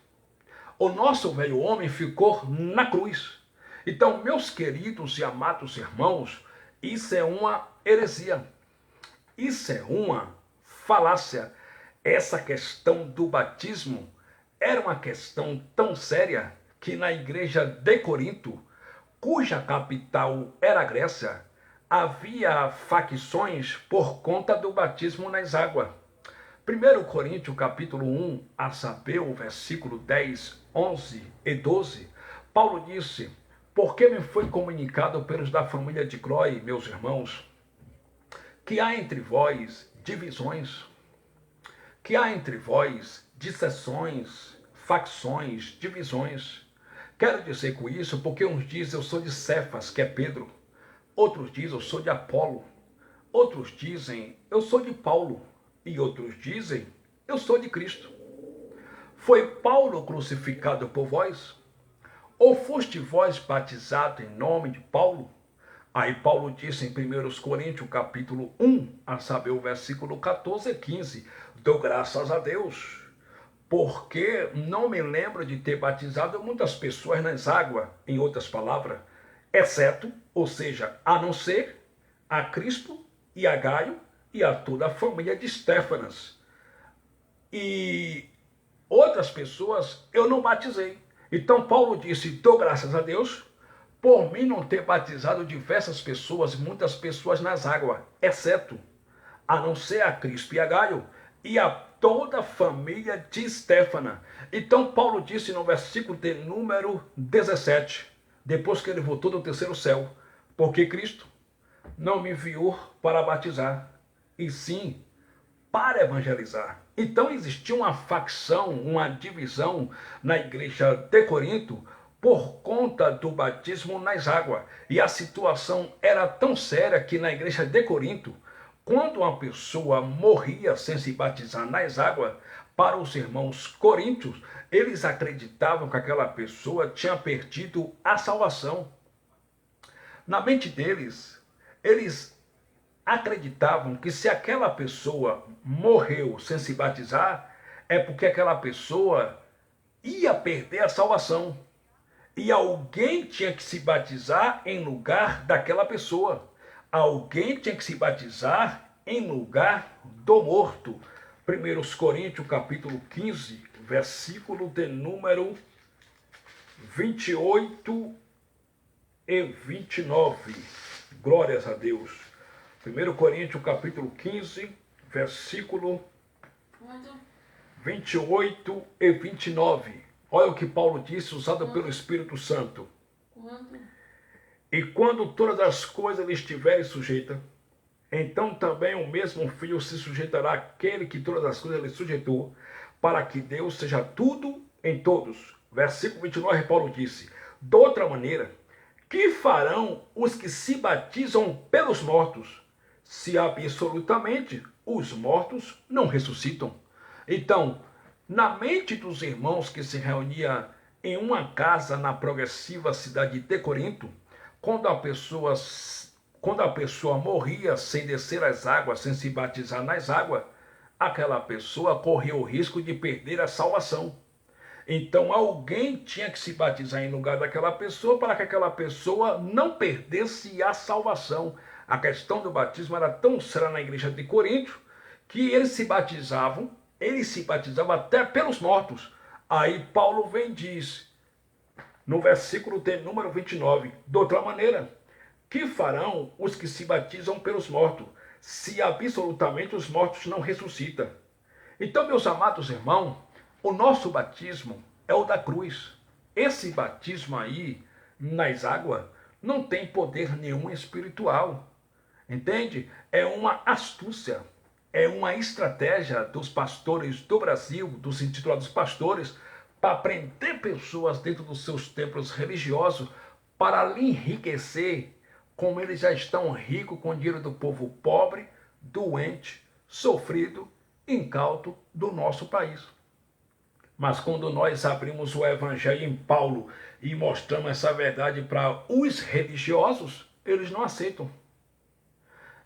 O nosso velho homem ficou na cruz. Então, meus queridos e amados irmãos, isso é uma heresia. Isso é uma falácia. Essa questão do batismo era uma questão tão séria que na igreja de Corinto, cuja capital era a Grécia, havia facções por conta do batismo nas águas. 1 Coríntios capítulo 1, a saber, o versículo 10, 11 e 12, Paulo disse: porque me foi comunicado pelos da família de Cloé, meus irmãos, que há entre vós divisões, que há entre vós disseções, facções, divisões. Quero dizer com isso porque uns dizem eu sou de Cefas, que é Pedro, outros dizem eu sou de Apolo, outros dizem eu sou de Paulo e outros dizem eu sou de Cristo. Foi Paulo crucificado por vós? Ou foste vós batizado em nome de Paulo? Aí Paulo disse em 1 Coríntios capítulo 1, a saber o versículo 14 e 15, dou graças a Deus, porque não me lembro de ter batizado muitas pessoas nas águas, em outras palavras, exceto, ou seja, a não ser, a Crispo e a Gaio e a toda a família de Estéfanas. E outras pessoas eu não batizei. Então Paulo disse, dou graças a Deus, por mim não ter batizado diversas pessoas, muitas pessoas nas águas, exceto, a não ser a Crispo e a Gaio, e a toda a família de Estéfana. Então Paulo disse no versículo de número 17, depois que ele voltou do terceiro céu, porque Cristo não me enviou para batizar, e sim para evangelizar. Então existia uma facção, uma divisão na igreja de Corinto por conta do batismo nas águas. E a situação era tão séria que na igreja de Corinto, quando uma pessoa morria sem se batizar nas águas, para os irmãos coríntios, eles acreditavam que aquela pessoa tinha perdido a salvação. Na mente deles, eles acreditavam que se aquela pessoa morreu sem se batizar, é porque aquela pessoa ia perder a salvação. E alguém tinha que se batizar em lugar daquela pessoa. Alguém tinha que se batizar em lugar do morto. 1 Coríntios capítulo 15, versículo de número 28 e 29. Glórias a Deus. 1 Coríntios capítulo 15, versículo 28 e 29. Olha o que Paulo disse, usado pelo Espírito Santo. E quando todas as coisas lhe estiverem sujeitas, então também o mesmo Filho se sujeitará àquele que todas as coisas lhe sujeitou, para que Deus seja tudo em todos. Versículo 29, Paulo disse, de outra maneira, que farão os que se batizam pelos mortos, se absolutamente os mortos não ressuscitam? Então, na mente dos irmãos que se reuniam em uma casa na progressiva cidade de Corinto, quando a pessoa morria sem descer as águas, sem se batizar nas águas, aquela pessoa corria o risco de perder a salvação. Então alguém tinha que se batizar em lugar daquela pessoa para que aquela pessoa não perdesse a salvação. A questão do batismo era tão séria na igreja de Corinto que eles se batizavam até pelos mortos. Aí Paulo vem e diz, no versículo de número 29, de outra maneira, que farão os que se batizam pelos mortos, se absolutamente os mortos não ressuscitam? Então, meus amados irmãos, o nosso batismo é o da cruz. Esse batismo aí, nas águas, não tem poder nenhum espiritual. Entende? É uma astúcia, é uma estratégia dos pastores do Brasil, dos intitulados pastores, para prender pessoas dentro dos seus templos religiosos, para lhe enriquecer, como eles já estão ricos com o dinheiro do povo pobre, doente, sofrido, incauto do nosso país. Mas quando nós abrimos o evangelho em Paulo e mostramos essa verdade para os religiosos, eles não aceitam.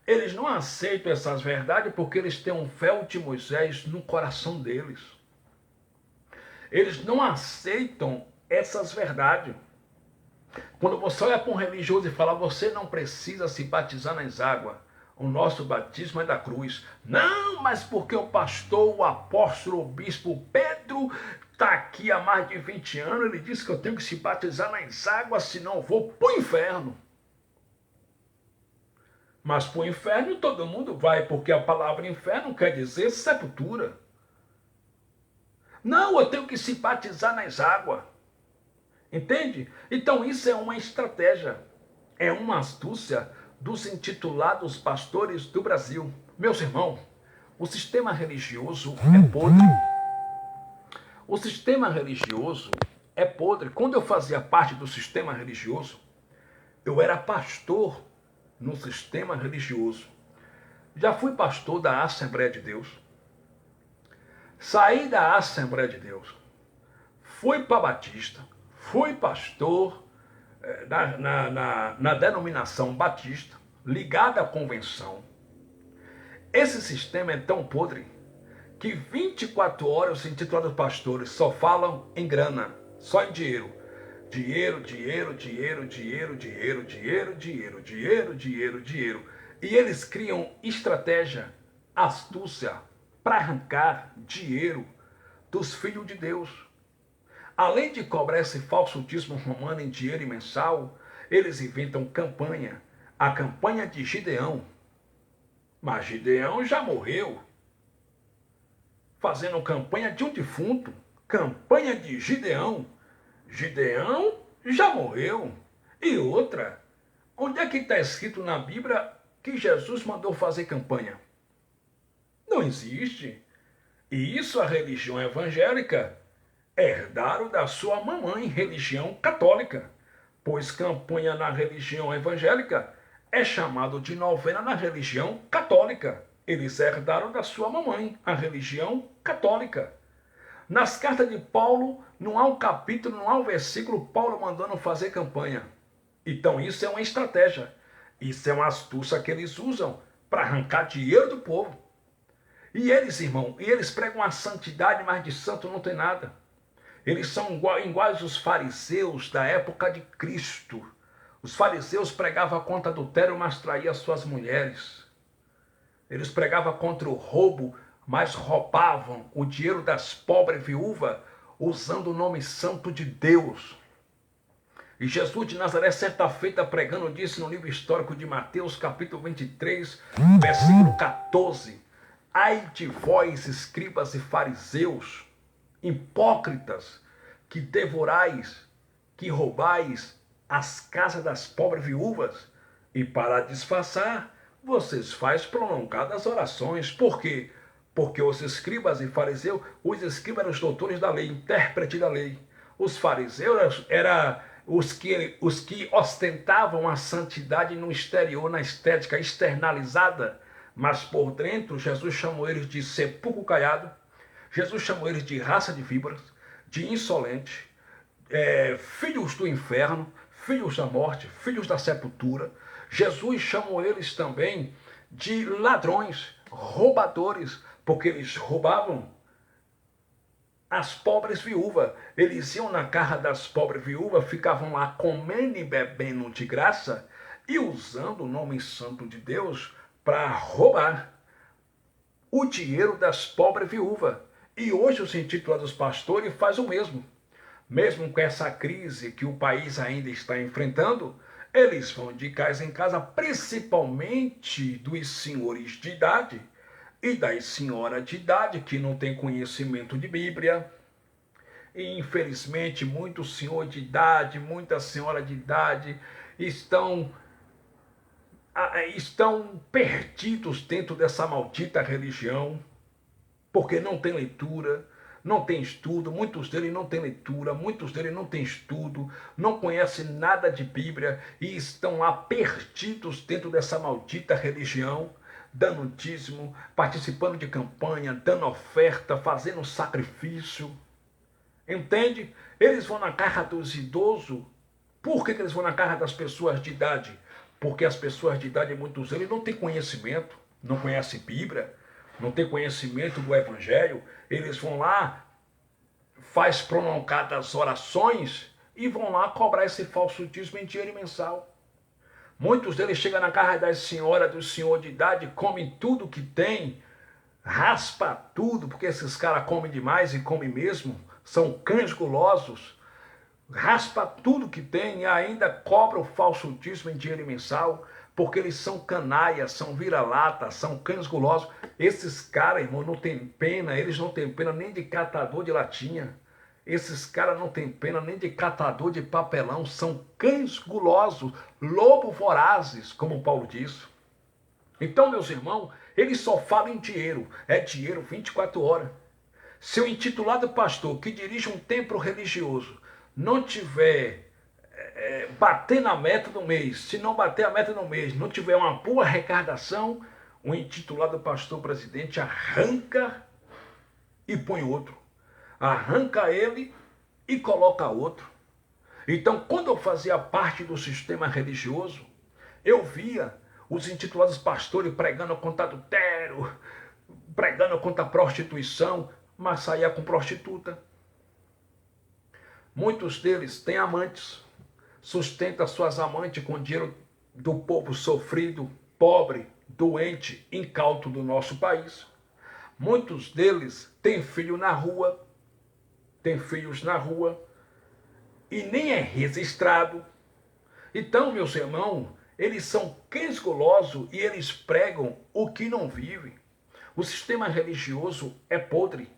Eles não aceitam essas verdades porque eles têm um véu de Moisés no coração deles. Eles não aceitam essas verdades. Quando você olha para um religioso e fala, você não precisa se batizar nas águas, o nosso batismo é da cruz. Não, mas porque o pastor, o apóstolo, o bispo Pedro está aqui há mais de 20 anos, ele disse que eu tenho que se batizar nas águas, senão eu vou para o inferno. Mas para o inferno todo mundo vai, porque a palavra inferno quer dizer sepultura. Não, eu tenho que se batizar nas águas. Entende? Então isso é uma estratégia, é uma astúcia dos intitulados pastores do Brasil. Meus irmãos, o sistema religioso é podre. O sistema religioso é podre. Quando eu fazia parte do sistema religioso, eu era pastor no sistema religioso. Já fui pastor da Assembleia de Deus. Saí da Assembleia de Deus. Fui para Batista. Fui pastor na denominação Batista, ligada à convenção. Esse sistema é tão podre que 24 horas os intitulados pastores só falam em grana, só em dinheiro. Dinheiro, dinheiro, dinheiro, dinheiro, dinheiro, dinheiro, dinheiro, dinheiro, dinheiro, dinheiro. E eles criam estratégia, astúcia, para arrancar dinheiro dos filhos de Deus. Além de cobrar esse falso dízimo romano em dinheiro mensal, eles inventam campanha, a campanha de Gideão. Mas Gideão já morreu. Fazendo campanha de um defunto, campanha de Gideão. Gideão já morreu. E outra, onde é que está escrito na Bíblia que Jesus mandou fazer campanha? Não existe. E isso a religião evangélica herdaram da sua mamãe, religião católica, pois campanha na religião evangélica é chamado de novena na religião católica. Eles herdaram da sua mamãe, a religião católica. Nas cartas de Paulo, não há um capítulo, não há um versículo, Paulo mandando fazer campanha. Então isso é uma estratégia. Isso é uma astúcia que eles usam para arrancar dinheiro do povo. E eles, irmão, eles pregam a santidade, mas de santo não tem nada. Eles são iguais os fariseus da época de Cristo. Os fariseus pregavam contra adultério, mas traíam suas mulheres. Eles pregavam contra o roubo, mas roubavam o dinheiro das pobres viúvas, usando o nome santo de Deus. E Jesus de Nazaré, certa feita, pregando, disse no livro histórico de Mateus, capítulo 23, versículo 14: Ai de vós, escribas e fariseus, hipócritas, que devorais, que roubais as casas das pobres viúvas, e para disfarçar, vocês fazem prolongadas orações. Por quê? Porque os escribas e fariseus, os escribas eram os doutores da lei, intérpretes da lei. Os fariseus eram os que ostentavam a santidade no exterior, na estética externalizada, mas por dentro Jesus chamou eles de sepulcro caiado. Jesus chamou eles de raça de víboras, de insolente, filhos do inferno, filhos da morte, filhos da sepultura. Jesus chamou eles também de ladrões, roubadores, porque eles roubavam as pobres viúvas. Eles iam na casa das pobres viúvas, ficavam lá comendo e bebendo de graça e usando o nome santo de Deus para roubar o dinheiro das pobres viúvas. E hoje os intitulados pastores fazem o mesmo. Mesmo com essa crise que o país ainda está enfrentando, eles vão de casa em casa, principalmente dos senhores de idade e das senhoras de idade que não têm conhecimento de Bíblia. E infelizmente muitos senhores de idade, muita senhora de idade estão perdidos dentro dessa maldita religião, porque não tem leitura, não tem estudo. Muitos deles não têm leitura, muitos deles não têm estudo, não conhecem nada de Bíblia e estão lá perdidos dentro dessa maldita religião, dando dízimo, participando de campanha, dando oferta, fazendo sacrifício. Entende? Eles vão na casa dos idosos. Por que eles vão na casa das pessoas de idade? Porque as pessoas de idade, muitos deles, não têm conhecimento, não conhecem Bíblia, não têm conhecimento do Evangelho. Eles vão lá, faz prolongadas orações e vão lá cobrar esse falso dízimo em dinheiro mensal. Muitos deles chegam na casa das senhoras, do senhor de idade, comem tudo que tem, raspa tudo, porque esses caras comem demais e comem mesmo, são cães gulosos, raspa tudo que tem e ainda cobra o falso dízimo em dinheiro mensal porque eles são canaias, são vira-latas, são cães gulosos. Esses caras, irmão, não tem pena, eles não têm pena nem de catador de latinha. Esses caras não têm pena nem de catador de papelão, são cães gulosos, lobos vorazes, como Paulo diz. Então, meus irmãos, eles só falam em dinheiro, é dinheiro 24 horas. Se o intitulado pastor que dirige um templo religioso não tiver bater na meta do mês, se não bater a meta no mês, não tiver uma boa arrecadação, o intitulado pastor presidente arranca e põe outro. Arranca ele e coloca outro. Então, quando eu fazia parte do sistema religioso, eu via os intitulados pastores pregando contra adultério, pregando contra a prostituição, mas saía com prostituta. Muitos deles têm amantes, sustentam suas amantes com dinheiro do povo sofrido, pobre, doente, incauto do nosso país. Muitos deles têm filho na rua, têm filhos na rua, e nem é registrado. Então, meus irmãos, eles são cães gulosos e eles pregam o que não vivem. O sistema religioso é podre.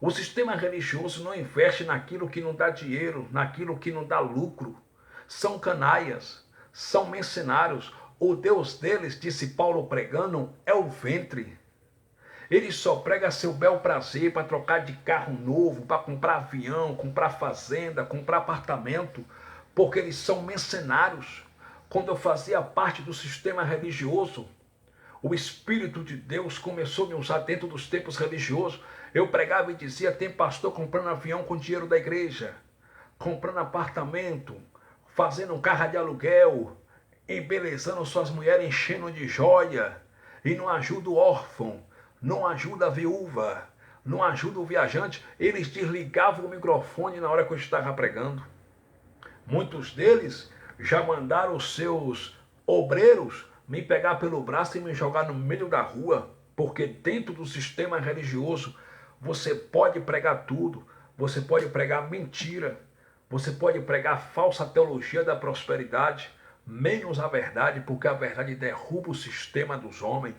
O sistema religioso não investe naquilo que não dá dinheiro, naquilo que não dá lucro. São canaias, são mercenários. O Deus deles, disse Paulo pregando, é o ventre. Ele só prega seu bel prazer para trocar de carro novo, para comprar avião, comprar fazenda, comprar apartamento, porque eles são mercenários. Quando eu fazia parte do sistema religioso, o Espírito de Deus começou a me usar dentro dos tempos religiosos. Eu pregava e dizia, tem pastor comprando avião com dinheiro da igreja, comprando apartamento, fazendo um carro de aluguel, embelezando suas mulheres, enchendo de joia, e não ajuda o órfão, não ajuda a viúva, não ajuda o viajante. Eles desligavam o microfone na hora que eu estava pregando. Muitos deles já mandaram os seus obreiros me pegar pelo braço e me jogar no meio da rua, porque dentro do sistema religioso você pode pregar tudo, você pode pregar mentira, você pode pregar falsa teologia da prosperidade, menos a verdade, porque a verdade derruba o sistema dos homens.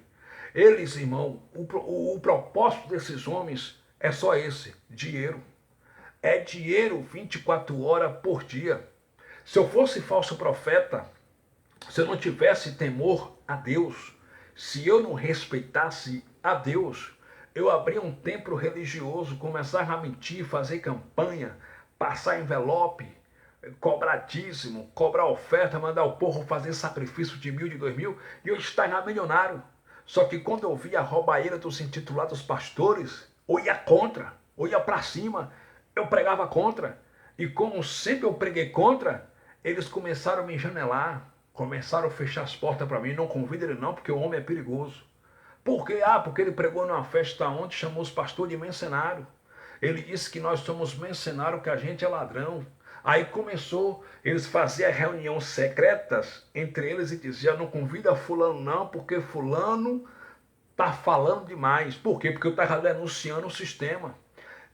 Eles, irmão, o propósito desses homens é só esse, dinheiro. É dinheiro 24 horas por dia. Se eu fosse falso profeta, se eu não tivesse temor a Deus, se eu não respeitasse a Deus, eu abria um templo religioso, começava a mentir, fazer campanha, passar envelope, cobrar dízimo, cobrar oferta, mandar o povo fazer sacrifício de 1.000, de 2.000, e eu estava milionário. Só que quando eu via a roubalheira dos intitulados pastores, eu ia contra, eu ia para cima, eu pregava contra. E como sempre eu preguei contra, eles começaram a me enjanelar, começaram a fechar as portas para mim. Não convida ele não, porque o homem é perigoso. Por quê? Porque ele pregou numa festa onde chamou os pastores de mercenário. Ele disse que nós somos mercenários, que a gente é ladrão. Aí começou, eles faziam reuniões secretas entre eles e diziam, não convida fulano não, porque fulano está falando demais. Por quê? Porque eu estava denunciando o sistema,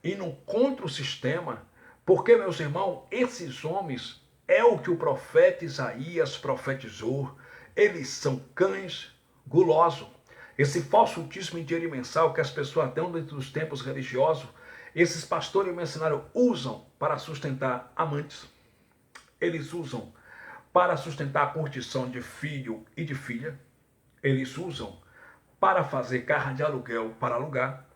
indo contra o sistema. Porque, meus irmãos, esses homens é o que o profeta Isaías profetizou. Eles são cães gulosos. Esse falso dízimo em dinheiro mensal que as pessoas dão dentro dos tempos religiosos, esses pastores e mercenários usam para sustentar amantes. Eles usam para sustentar a curtição de filho e de filha. Eles usam para fazer carro de aluguel para alugar,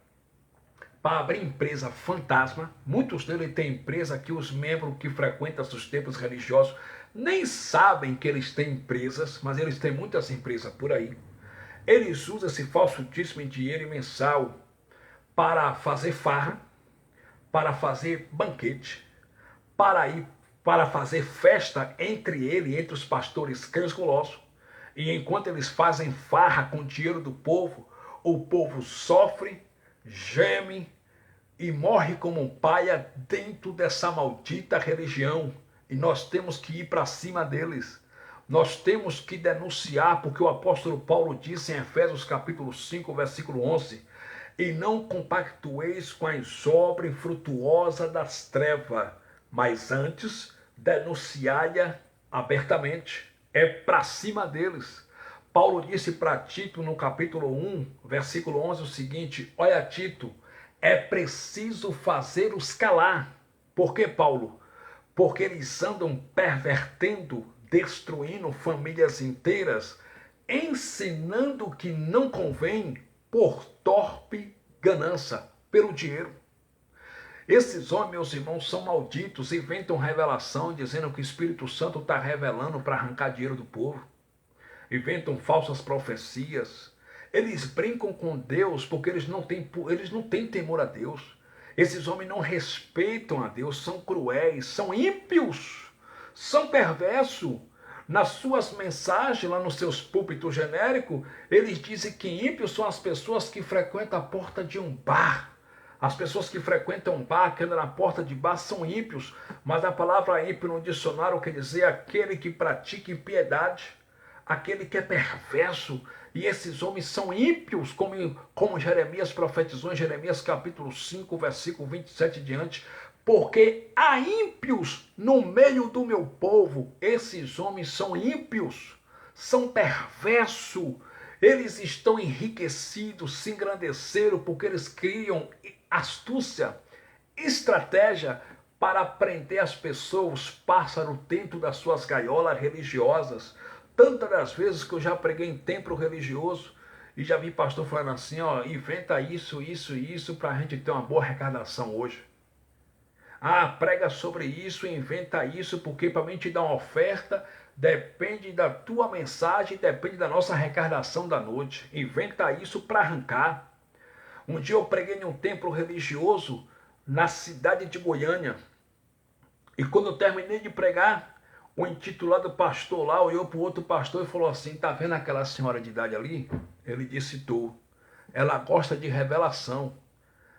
para abrir empresa fantasma. Muitos deles têm empresa que os membros que frequentam os templos religiosos nem sabem que eles têm empresas, mas eles têm muitas empresas por aí. Eles usam esse falso dízimo em dinheiro mensal para fazer farra, para fazer banquete, para fazer festa entre ele, entre os pastores cães gulosos. E enquanto eles fazem farra com o dinheiro do povo, o povo sofre, geme e morre como um paia dentro dessa maldita religião. E nós temos que ir para cima deles. Nós temos que denunciar, porque o apóstolo Paulo disse em Efésios capítulo 5, versículo 11, e não compactueis com as obras infrutuosas das trevas, mas antes denunciai-a abertamente. É para cima deles. Paulo disse para Tito no capítulo 1, versículo 11 o seguinte: olha, Tito, é preciso fazê-los calar. Por que, Paulo? Porque eles andam pervertendo, destruindo famílias inteiras, ensinando o que não convém por torpe ganância, pelo dinheiro. Esses homens, meus irmãos, são malditos, inventam revelação, dizendo que o Espírito Santo está revelando para arrancar dinheiro do povo. Inventam falsas profecias. Eles brincam com Deus porque eles não têm temor a Deus. Esses homens não respeitam a Deus, são cruéis, são ímpios, são perversos. Nas suas mensagens, lá nos seus púlpitos genéricos, eles dizem que ímpios são as pessoas que frequentam a porta de um bar. As pessoas que frequentam um bar, que andam na porta de bar, são ímpios. Mas a palavra ímpio no dicionário quer dizer aquele que pratica impiedade, aquele que é perverso. E esses homens são ímpios, como Jeremias profetizou em Jeremias capítulo 5, versículo 27 e diante. Porque há ímpios no meio do meu povo. Esses homens são ímpios, são perversos. Eles estão enriquecidos, se engrandeceram, porque eles criam astúcia, estratégia para prender as pessoas, os pássaros dentro das suas gaiolas religiosas. Tantas das vezes que eu já preguei em templo religioso e já vi pastor falando assim, ó, inventa isso, isso e isso para a gente ter uma boa arrecadação hoje. Ah, prega sobre isso, inventa isso, porque para mim te dar uma oferta, depende da tua mensagem, depende da nossa arrecadação da noite. Inventa isso para arrancar. Um dia eu preguei em um templo religioso na cidade de Goiânia. E quando eu terminei de pregar, o intitulado pastor lá olhou para o outro pastor e falou assim, tá vendo aquela senhora de idade ali? Ele disse, tô. Ela gosta de revelação.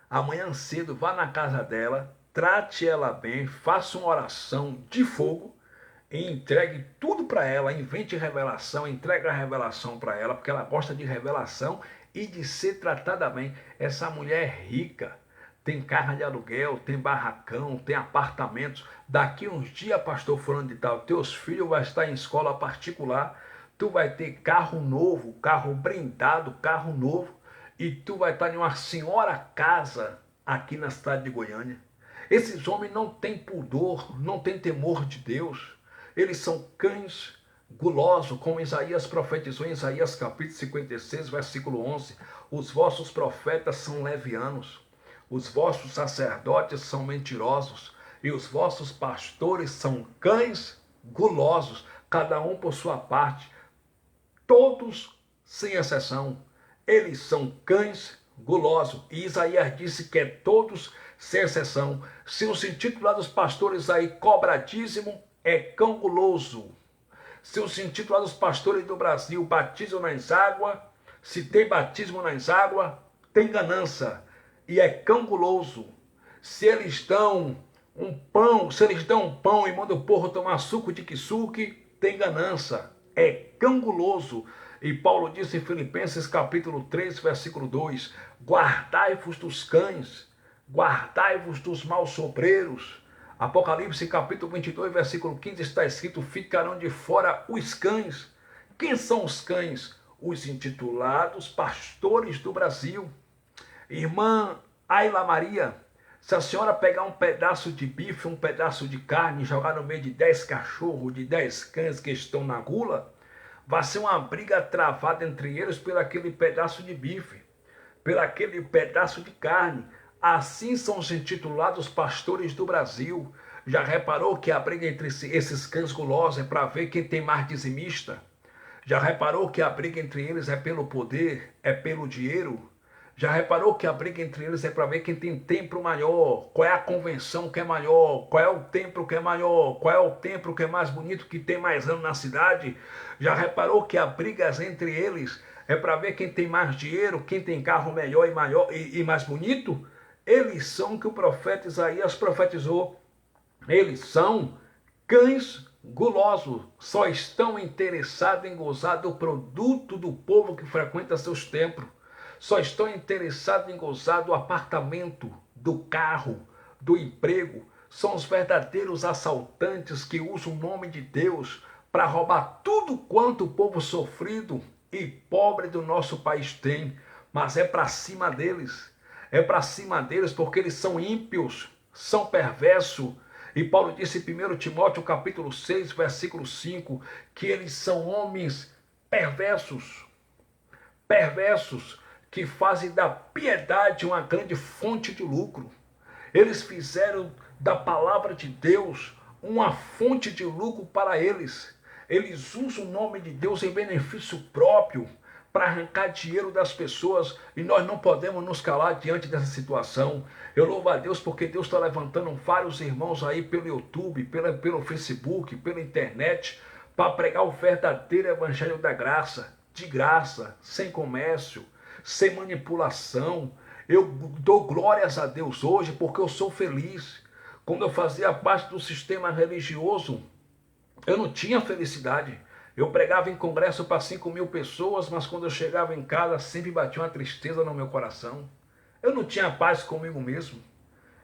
Amanhã cedo vá na casa dela, trate ela bem, faça uma oração de fogo e entregue tudo para ela, invente revelação, entregue a revelação para ela, porque ela gosta de revelação e de ser tratada bem. Essa mulher é rica, tem casa de aluguel, tem barracão, tem apartamentos. Daqui uns dias, pastor fulano de tal, teus filhos vão estar em escola particular, tu vai ter carro novo, carro blindado, carro novo, e tu vai estar em uma senhora casa aqui na cidade de Goiânia. Esses homens não têm pudor, não têm temor de Deus. Eles são cães gulosos, como Isaías profetizou em Isaías capítulo 56, versículo 11. Os vossos profetas são levianos, os vossos sacerdotes são mentirosos, e os vossos pastores são cães gulosos, cada um por sua parte, todos sem exceção. Eles são cães gulosos. E Isaías disse que é todos sem exceção. Se o sentido lá dos pastores aí cobra dízimo, é cão guloso. Se o sentido lá dos pastores do Brasil batizam nas águas, se tem batismo nas águas, tem ganância. E é cão guloso. Se eles dão um pão e mandam o povo tomar suco de kisuke, tem ganância. É cão guloso. E Paulo disse em Filipenses capítulo 3, versículo 2, guardai-vos dos cães, guardai-vos dos malsobreiros. Apocalipse capítulo 22, versículo 15 está escrito, ficarão de fora os cães. Quem são os cães? Os intitulados pastores do Brasil. Irmã Ayla Maria, se a senhora pegar um pedaço de bife, um pedaço de carne e jogar no meio de 10 cachorros, de 10 cães que estão na gula, vai ser uma briga travada entre eles por aquele pedaço de bife, por aquele pedaço de carne. Assim são os intitulados pastores do Brasil. Já reparou que a briga entre esses cães gulosos é para ver quem tem mais dizimista? Já reparou que a briga entre eles é pelo poder, é pelo dinheiro? Já reparou que a briga entre eles é para ver quem tem templo maior? Qual é a convenção que é maior? Qual é o templo que é maior? Qual é o templo que é mais bonito, que tem mais ano na cidade? Já reparou que a briga entre eles é para ver quem tem mais dinheiro, quem tem carro melhor e maior e mais bonito? Eles são o que o profeta Isaías profetizou. Eles são cães gulosos, só estão interessados em gozar do produto do povo que frequenta seus templos. Só estão interessados em gozar do apartamento, do carro, do emprego. São os verdadeiros assaltantes que usam o nome de Deus para roubar tudo quanto o povo sofrido e pobre do nosso país tem, mas é para cima deles. É para cima deles porque eles são ímpios, são perversos. E Paulo disse em 1 Timóteo capítulo 6, versículo 5, que eles são homens perversos, perversos, que fazem da piedade uma grande fonte de lucro. Eles fizeram da palavra de Deus uma fonte de lucro para eles. Eles usam o nome de Deus em benefício próprio para arrancar dinheiro das pessoas e nós não podemos nos calar diante dessa situação. Eu louvo a Deus porque Deus está levantando vários irmãos aí pelo YouTube, pelo Facebook, pela internet, para pregar o verdadeiro evangelho da graça, de graça, sem comércio, sem manipulação. Eu dou glórias a Deus hoje porque eu sou feliz. Quando eu fazia parte do sistema religioso, eu não tinha felicidade. Eu pregava em congresso para 5.000 pessoas, mas quando eu chegava em casa sempre batia uma tristeza no meu coração. Eu não tinha paz comigo mesmo.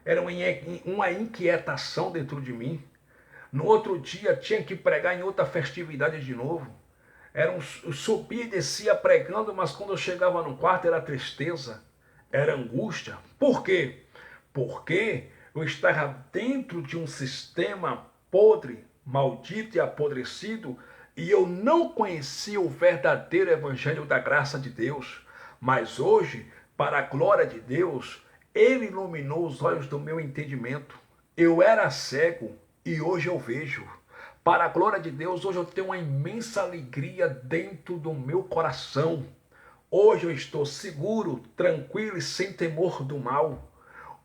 Era uma inquietação dentro de mim. No outro dia tinha que pregar em outra festividade de novo. Eu subia e descia pregando, mas quando eu chegava no quarto era tristeza, era angústia. Por quê? Porque eu estava dentro de um sistema podre, maldito e apodrecido, e eu não conhecia o verdadeiro evangelho da graça de Deus. Mas hoje, para a glória de Deus, Ele iluminou os olhos do meu entendimento. Eu era cego e hoje eu vejo. Para a glória de Deus, hoje eu tenho uma imensa alegria dentro do meu coração. Hoje eu estou seguro, tranquilo e sem temor do mal.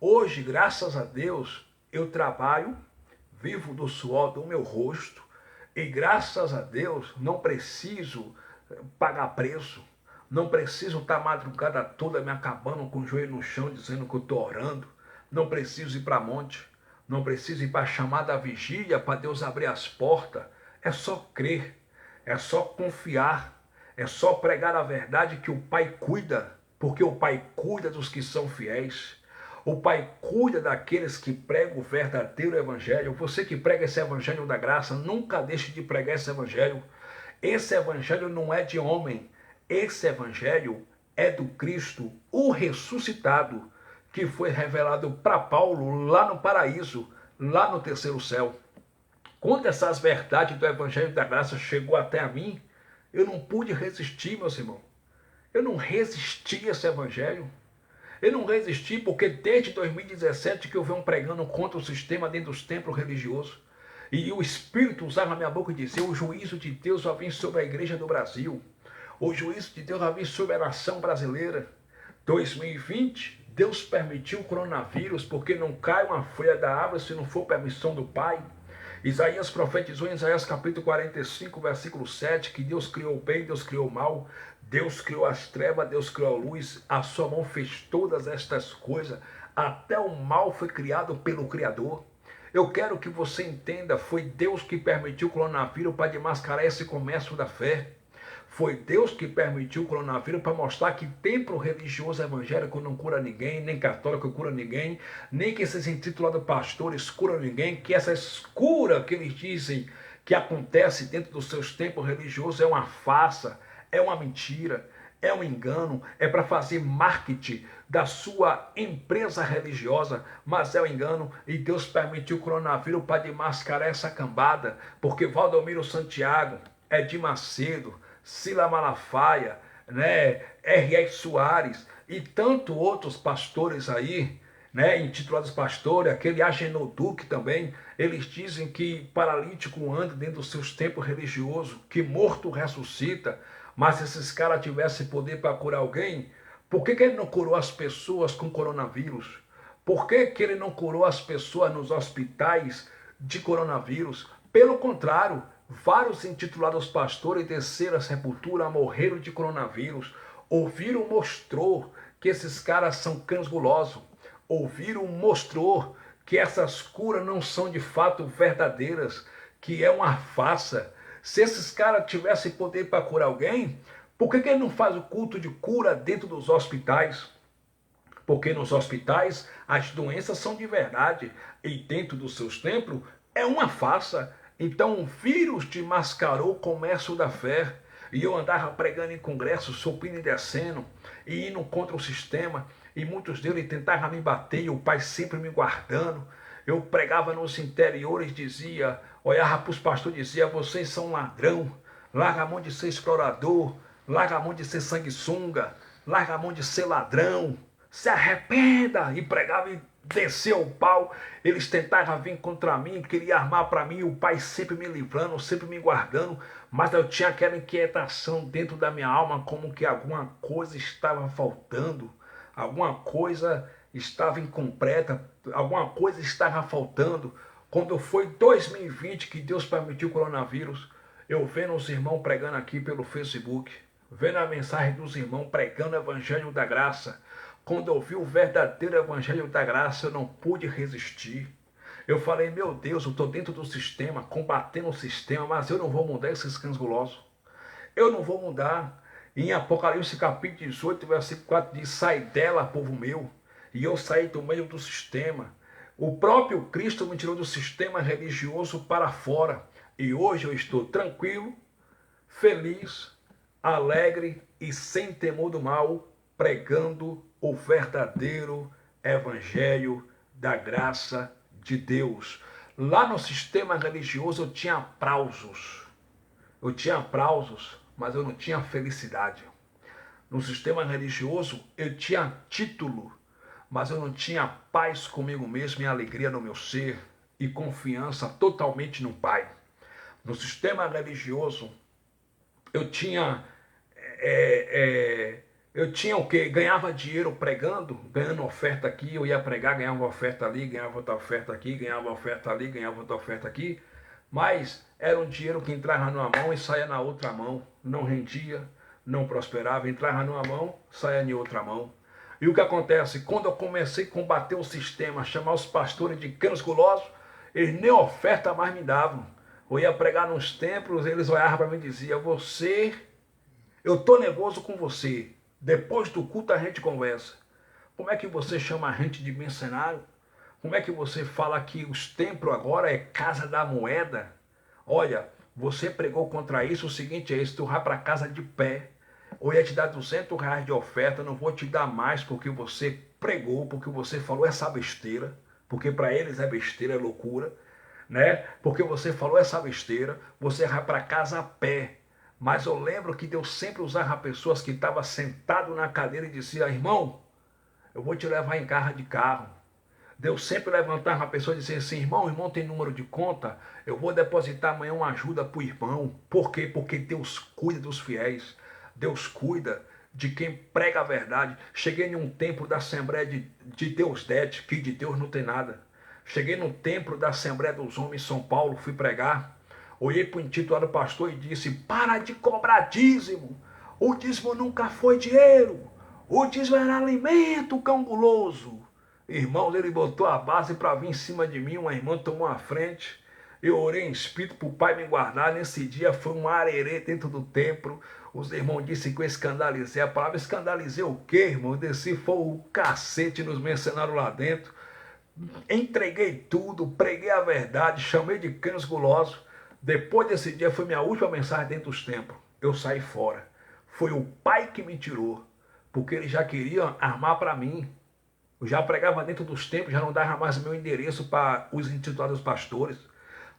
Hoje, graças a Deus, eu trabalho, vivo do suor do meu rosto e graças a Deus não preciso pagar preço. Não preciso estar a madrugada toda me acabando com o joelho no chão dizendo que eu estou orando. Não preciso ir para monte. Não preciso ir para a chamada vigília para Deus abrir as portas. É só crer, é só confiar, é só pregar a verdade que o Pai cuida, porque o Pai cuida dos que são fiéis. O Pai cuida daqueles que pregam o verdadeiro evangelho. Você que prega esse evangelho da graça, nunca deixe de pregar esse evangelho. Esse evangelho não é de homem, esse evangelho é do Cristo, o ressuscitado, que foi revelado para Paulo lá no paraíso, lá no terceiro céu. Quando essas verdades do evangelho da graça chegou até a mim, eu não pude resistir, meus irmãos. Eu não resisti a esse evangelho. Eu não resisti porque desde 2017 que eu venho pregando contra o sistema dentro dos templos religiosos. E o Espírito usava a minha boca e dizia: o juízo de Deus vai vir sobre a igreja do Brasil. O juízo de Deus vai vir sobre a nação brasileira. 2020, Deus permitiu o coronavírus porque não cai uma folha da árvore se não for permissão do Pai. Isaías profetizou em Isaías capítulo 45, versículo 7, que Deus criou o bem, Deus criou o mal, Deus criou as trevas, Deus criou a luz, a sua mão fez todas estas coisas, até o mal foi criado pelo Criador. Eu quero que você entenda, foi Deus que permitiu o coronavírus para desmascarar esse comércio da fé. Foi Deus que permitiu o coronavírus para mostrar que templo religioso evangélico não cura ninguém, nem católico cura ninguém, nem que esses intitulados pastores curam ninguém, que essas curas que eles dizem que acontece dentro dos seus templos religiosos é uma farsa, é uma mentira, é um engano, é para fazer marketing da sua empresa religiosa, mas é um engano e Deus permitiu o coronavírus para desmascarar essa cambada, porque Valdomiro Santiago, Edir Macedo, Sila Malafaia, né, R.S. Soares e tantos outros pastores aí, né, intitulados pastores, aquele Agenor Duque também, eles dizem que paralítico anda dentro dos seus templos religiosos, que morto ressuscita, mas se esses caras tivessem poder para curar alguém, por que ele não curou as pessoas com coronavírus? Por que ele não curou as pessoas nos hospitais de coronavírus? Pelo contrário, vários intitulados pastores desceram a sepultura, morreram de coronavírus. Ouviram, mostrou que esses caras são cães gulosos. Ouviram, mostrou que essas curas não são de fato verdadeiras, que é uma farsa. Se esses caras tivessem poder para curar alguém, por que ele não faz o culto de cura dentro dos hospitais? Porque nos hospitais as doenças são de verdade e dentro dos seus templos é uma farsa. Então o vírus desmascarou o comércio da fé. E eu andava pregando em congressos, subindo e descendo, e indo contra o sistema, e muitos deles tentavam me bater, e o Pai sempre me guardando. Eu pregava nos interiores, dizia, olhava para os pastores e dizia, vocês são ladrão, larga a mão de ser explorador, larga a mão de ser sanguessuga, larga a mão de ser ladrão, se arrependa, e pregava e desceu o pau. Eles tentavam vir contra mim, queriam armar para mim, o Pai sempre me livrando, sempre me guardando, mas eu tinha aquela inquietação dentro da minha alma, como que alguma coisa estava faltando, alguma coisa estava incompleta, alguma coisa estava faltando. Quando foi 2020 que Deus permitiu o coronavírus, eu vendo os irmãos pregando aqui pelo Facebook, vendo a mensagem dos irmãos pregando o Evangelho da Graça. Quando eu vi o verdadeiro Evangelho da Graça, eu não pude resistir. Eu falei, meu Deus, eu estou dentro do sistema, combatendo o sistema, mas eu não vou mudar esses cães gulosos. Eu não vou mudar. Em Apocalipse capítulo 18, versículo 4 diz, sai dela, povo meu. E eu saí do meio do sistema. O próprio Cristo me tirou do sistema religioso para fora. E hoje eu estou tranquilo, feliz, alegre e sem temor do mal, pregando o verdadeiro Evangelho da graça de Deus. Lá no sistema religioso eu tinha aplausos. Mas eu não tinha felicidade. No sistema religioso eu tinha título, mas eu não tinha paz comigo mesmo e alegria no meu ser e confiança totalmente no Pai. No sistema religioso eu tinha o quê? Ganhava dinheiro pregando, ganhando oferta aqui, eu ia pregar, ganhava oferta ali, ganhava outra oferta aqui, ganhava oferta ali, ganhava outra oferta aqui, mas era um dinheiro que entrava numa mão e saía na outra mão, não rendia, não prosperava, entrava numa mão, saía em outra mão. E o que acontece? Quando eu comecei a combater o sistema, chamar os pastores de cães gulosos, eles nem oferta mais me davam. Eu ia pregar nos templos, eles olhavam para mim e diziam, eu estou nervoso com você. Depois do culto a gente conversa. Como é que você chama a gente de mercenário? Como é que você fala que os templos agora é casa da moeda? Olha, você pregou contra isso, o seguinte é esse, tu vai para casa de pé. Eu ia te dar R$ 200 de oferta, não vou te dar mais porque você pregou, porque você falou essa besteira. Porque para eles é besteira, é loucura. Né? Porque você falou essa besteira, você vai para casa a pé. Mas eu lembro que Deus sempre usava pessoas que estavam sentadas na cadeira e dizia, irmão, eu vou te levar em casa de carro. Deus sempre levantava a pessoa e dizia assim, irmão tem número de conta, eu vou depositar amanhã uma ajuda para o irmão. Por quê? Porque Deus cuida dos fiéis. Deus cuida de quem prega a verdade. Cheguei em um templo da Assembleia de Deus Dete, que de Deus não tem nada. Cheguei no templo da Assembleia dos Homens em São Paulo, fui pregar. Olhei para o intitulado pastor e disse, para de cobrar dízimo. O dízimo nunca foi dinheiro. O dízimo era alimento, cão guloso. Irmãos, ele botou a base para vir em cima de mim, uma irmã tomou a frente. Eu orei em espírito para o Pai me guardar. Nesse dia foi um arerê dentro do templo. Os irmãos disseram que eu escandalizei. A palavra escandalizei o quê, irmão? Eu desci, foi o cacete nos mercenários lá dentro. Entreguei tudo, preguei a verdade, chamei de cães gulosos. Depois desse dia foi minha última mensagem dentro dos templos. Eu saí fora. Foi o Pai que me tirou, porque ele já queria armar para mim. Eu já pregava dentro dos templos, já não dava mais meu endereço para os intitulados pastores.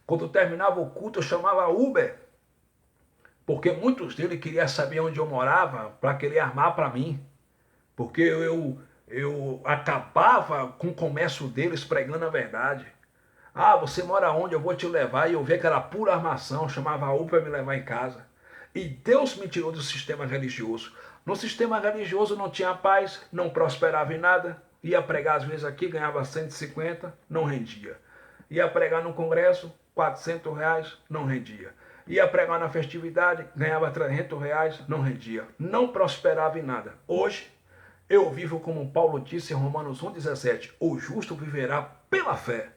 Quando terminava o culto, eu chamava Uber, porque muitos deles queriam saber onde eu morava para querer armar para mim. Porque eu acabava com o comércio deles pregando a verdade. Ah, você mora onde? Eu vou te levar. E eu vi que era pura armação, chamava a Uber para me levar em casa. E Deus me tirou do sistema religioso. No sistema religioso não tinha paz, não prosperava em nada. Ia pregar às vezes aqui, ganhava 150, não rendia. Ia pregar no congresso, R$ 400, não rendia. Ia pregar na festividade, ganhava R$ 300, não rendia. Não prosperava em nada. Hoje, eu vivo como Paulo disse em Romanos 1,17. O justo viverá pela fé.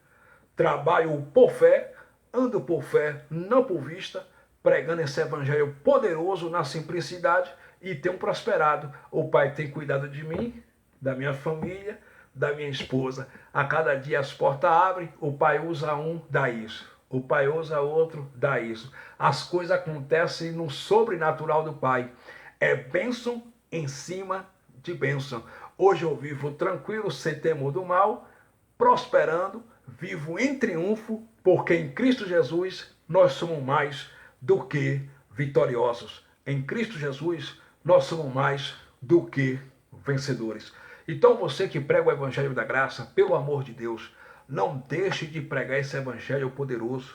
Trabalho por fé, ando por fé, não por vista, pregando esse evangelho poderoso na simplicidade e tenho prosperado. O Pai tem cuidado de mim, da minha família, da minha esposa. A cada dia as portas abrem, o Pai usa um, dá isso. O Pai usa outro, dá isso. As coisas acontecem no sobrenatural do Pai. É bênção em cima de bênção. Hoje eu vivo tranquilo, sem temor do mal, prosperando, vivo em triunfo, porque em Cristo Jesus nós somos mais do que vitoriosos. Em Cristo Jesus nós somos mais do que vencedores. Então você que prega o Evangelho da Graça, pelo amor de Deus, não deixe de pregar esse Evangelho poderoso.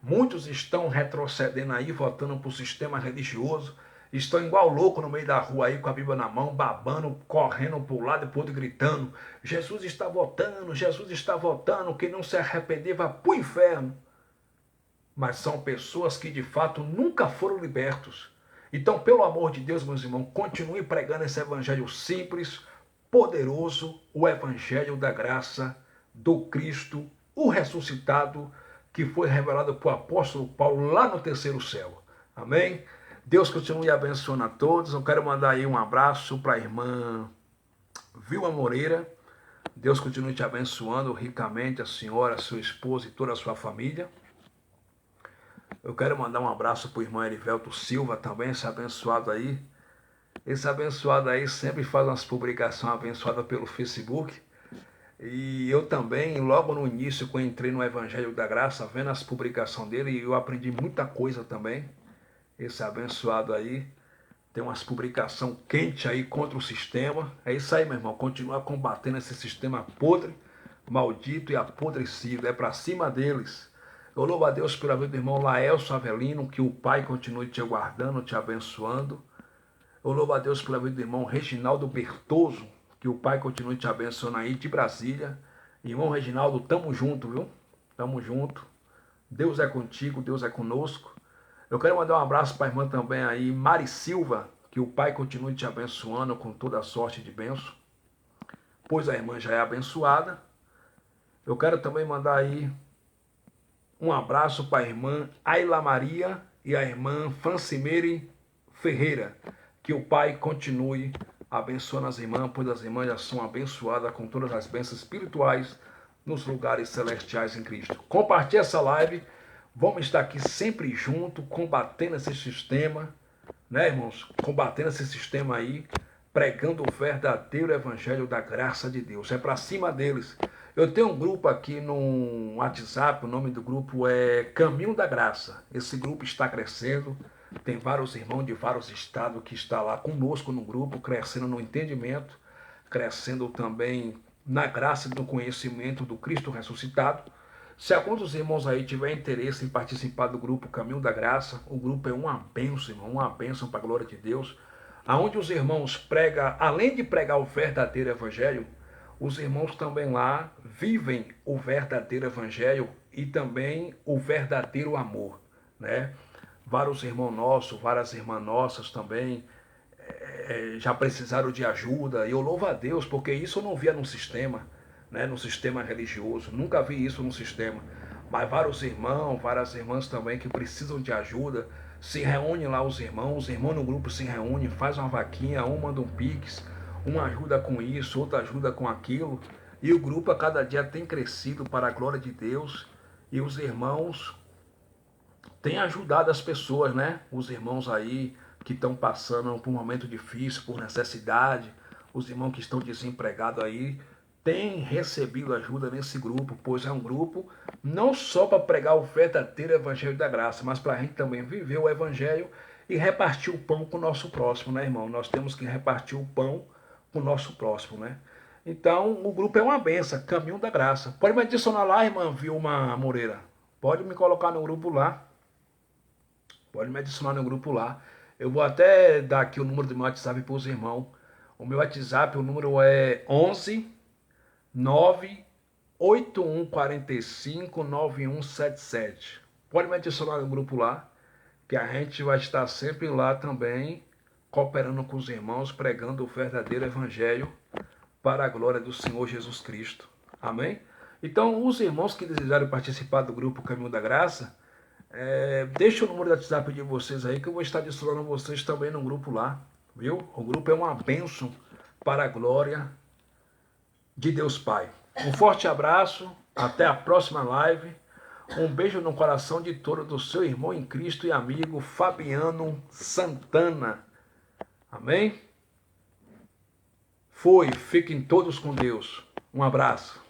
Muitos estão retrocedendo aí, voltando para o sistema religioso, estão igual louco no meio da rua aí, com a Bíblia na mão, babando, correndo para um lado e para o outro, gritando: Jesus está voltando, Jesus está voltando, quem não se arrepender vai para o inferno. Mas são pessoas que de fato nunca foram libertos. Então, pelo amor de Deus, meus irmãos, continue pregando esse evangelho simples, poderoso, o evangelho da graça do Cristo, o ressuscitado, que foi revelado por apóstolo Paulo lá no terceiro céu. Amém? Deus continue abençoando a todos. Eu quero mandar aí um abraço para a irmã Vilma Moreira. Deus continue te abençoando ricamente, a senhora, a sua esposa e toda a sua família. Eu quero mandar um abraço para o irmão Erivelto Silva também, esse abençoado aí. Esse abençoado aí sempre faz umas publicações abençoadas pelo Facebook. E eu também, logo no início, quando entrei no Evangelho da Graça, vendo as publicações dele, eu aprendi muita coisa também. Esse abençoado aí tem umas publicações quentes aí contra o sistema. É isso aí, meu irmão. Continua combatendo esse sistema podre, maldito e apodrecido. É para cima deles. Eu louvo a Deus pela vida do irmão Laelso Avelino, que o Pai continue te guardando, te abençoando. Eu louvo a Deus pela vida do irmão Reginaldo Bertoso, que o Pai continue te abençoando aí de Brasília. Irmão Reginaldo, tamo junto, viu? Tamo junto. Deus é contigo, Deus é conosco. Eu quero mandar um abraço para a irmã também aí, Mari Silva, que o Pai continue te abençoando com toda a sorte de bênção, pois a irmã já é abençoada. Eu quero também mandar aí um abraço para a irmã Ayla Maria e a irmã Francimeire Ferreira, que o Pai continue abençoando as irmãs, pois as irmãs já são abençoadas com todas as bênçãos espirituais nos lugares celestiais em Cristo. Compartilhe essa live. Vamos estar aqui sempre juntos, combatendo esse sistema, né, irmãos? Combatendo esse sistema aí, pregando o verdadeiro evangelho da graça de Deus. É para cima deles. Eu tenho um grupo aqui no WhatsApp, o nome do grupo é Caminho da Graça. Esse grupo está crescendo, tem vários irmãos de vários estados que estão lá conosco no grupo, crescendo no entendimento, crescendo também na graça e no conhecimento do Cristo ressuscitado. Se algum dos irmãos aí tiver interesse em participar do grupo Caminho da Graça, o grupo é uma bênção, irmão, uma bênção para a glória de Deus, aonde os irmãos pregam, além de pregar o verdadeiro evangelho, os irmãos também lá vivem o verdadeiro evangelho e também o verdadeiro amor, né? Vários irmãos nossos, várias irmãs nossas também já precisaram de ajuda, e eu louvo a Deus, porque isso eu não via no sistema, né, no sistema religioso, nunca vi isso no sistema, mas vários irmãos, várias irmãs também que precisam de ajuda, se reúnem lá os irmãos no grupo se reúnem, faz uma vaquinha, um manda um pix, um ajuda com isso, outro ajuda com aquilo, e o grupo a cada dia tem crescido para a glória de Deus, e os irmãos têm ajudado as pessoas, né, os irmãos aí que estão passando por um momento difícil, por necessidade, os irmãos que estão desempregados aí, têm recebido ajuda nesse grupo, pois é um grupo não só para pregar o verdadeiro evangelho da graça, mas para a gente também viver o evangelho e repartir o pão com o nosso próximo, né, irmão? Nós temos que repartir o pão com o nosso próximo, né? Então, o grupo é uma benção, Caminho da Graça. Pode me adicionar lá, irmã Vilma Moreira. Pode me colocar no grupo lá. Pode me adicionar no grupo lá. Eu vou até dar aqui o número do meu WhatsApp para os irmãos. O meu WhatsApp, o número é 11 98145 9177. Pode me adicionar no grupo lá, que a gente vai estar sempre lá também, cooperando com os irmãos, pregando o verdadeiro evangelho para a glória do Senhor Jesus Cristo. Amém? Então, os irmãos que desejarem participar do grupo Caminho da Graça, deixa o número do WhatsApp de vocês aí, que eu vou estar adicionando vocês também no grupo lá, viu? O grupo é uma bênção para a glória de Deus Pai. Um forte abraço, até a próxima live. Um beijo no coração de todos do seu irmão em Cristo e amigo Fabiano Santana. Amém? Fiquem todos com Deus. Um abraço.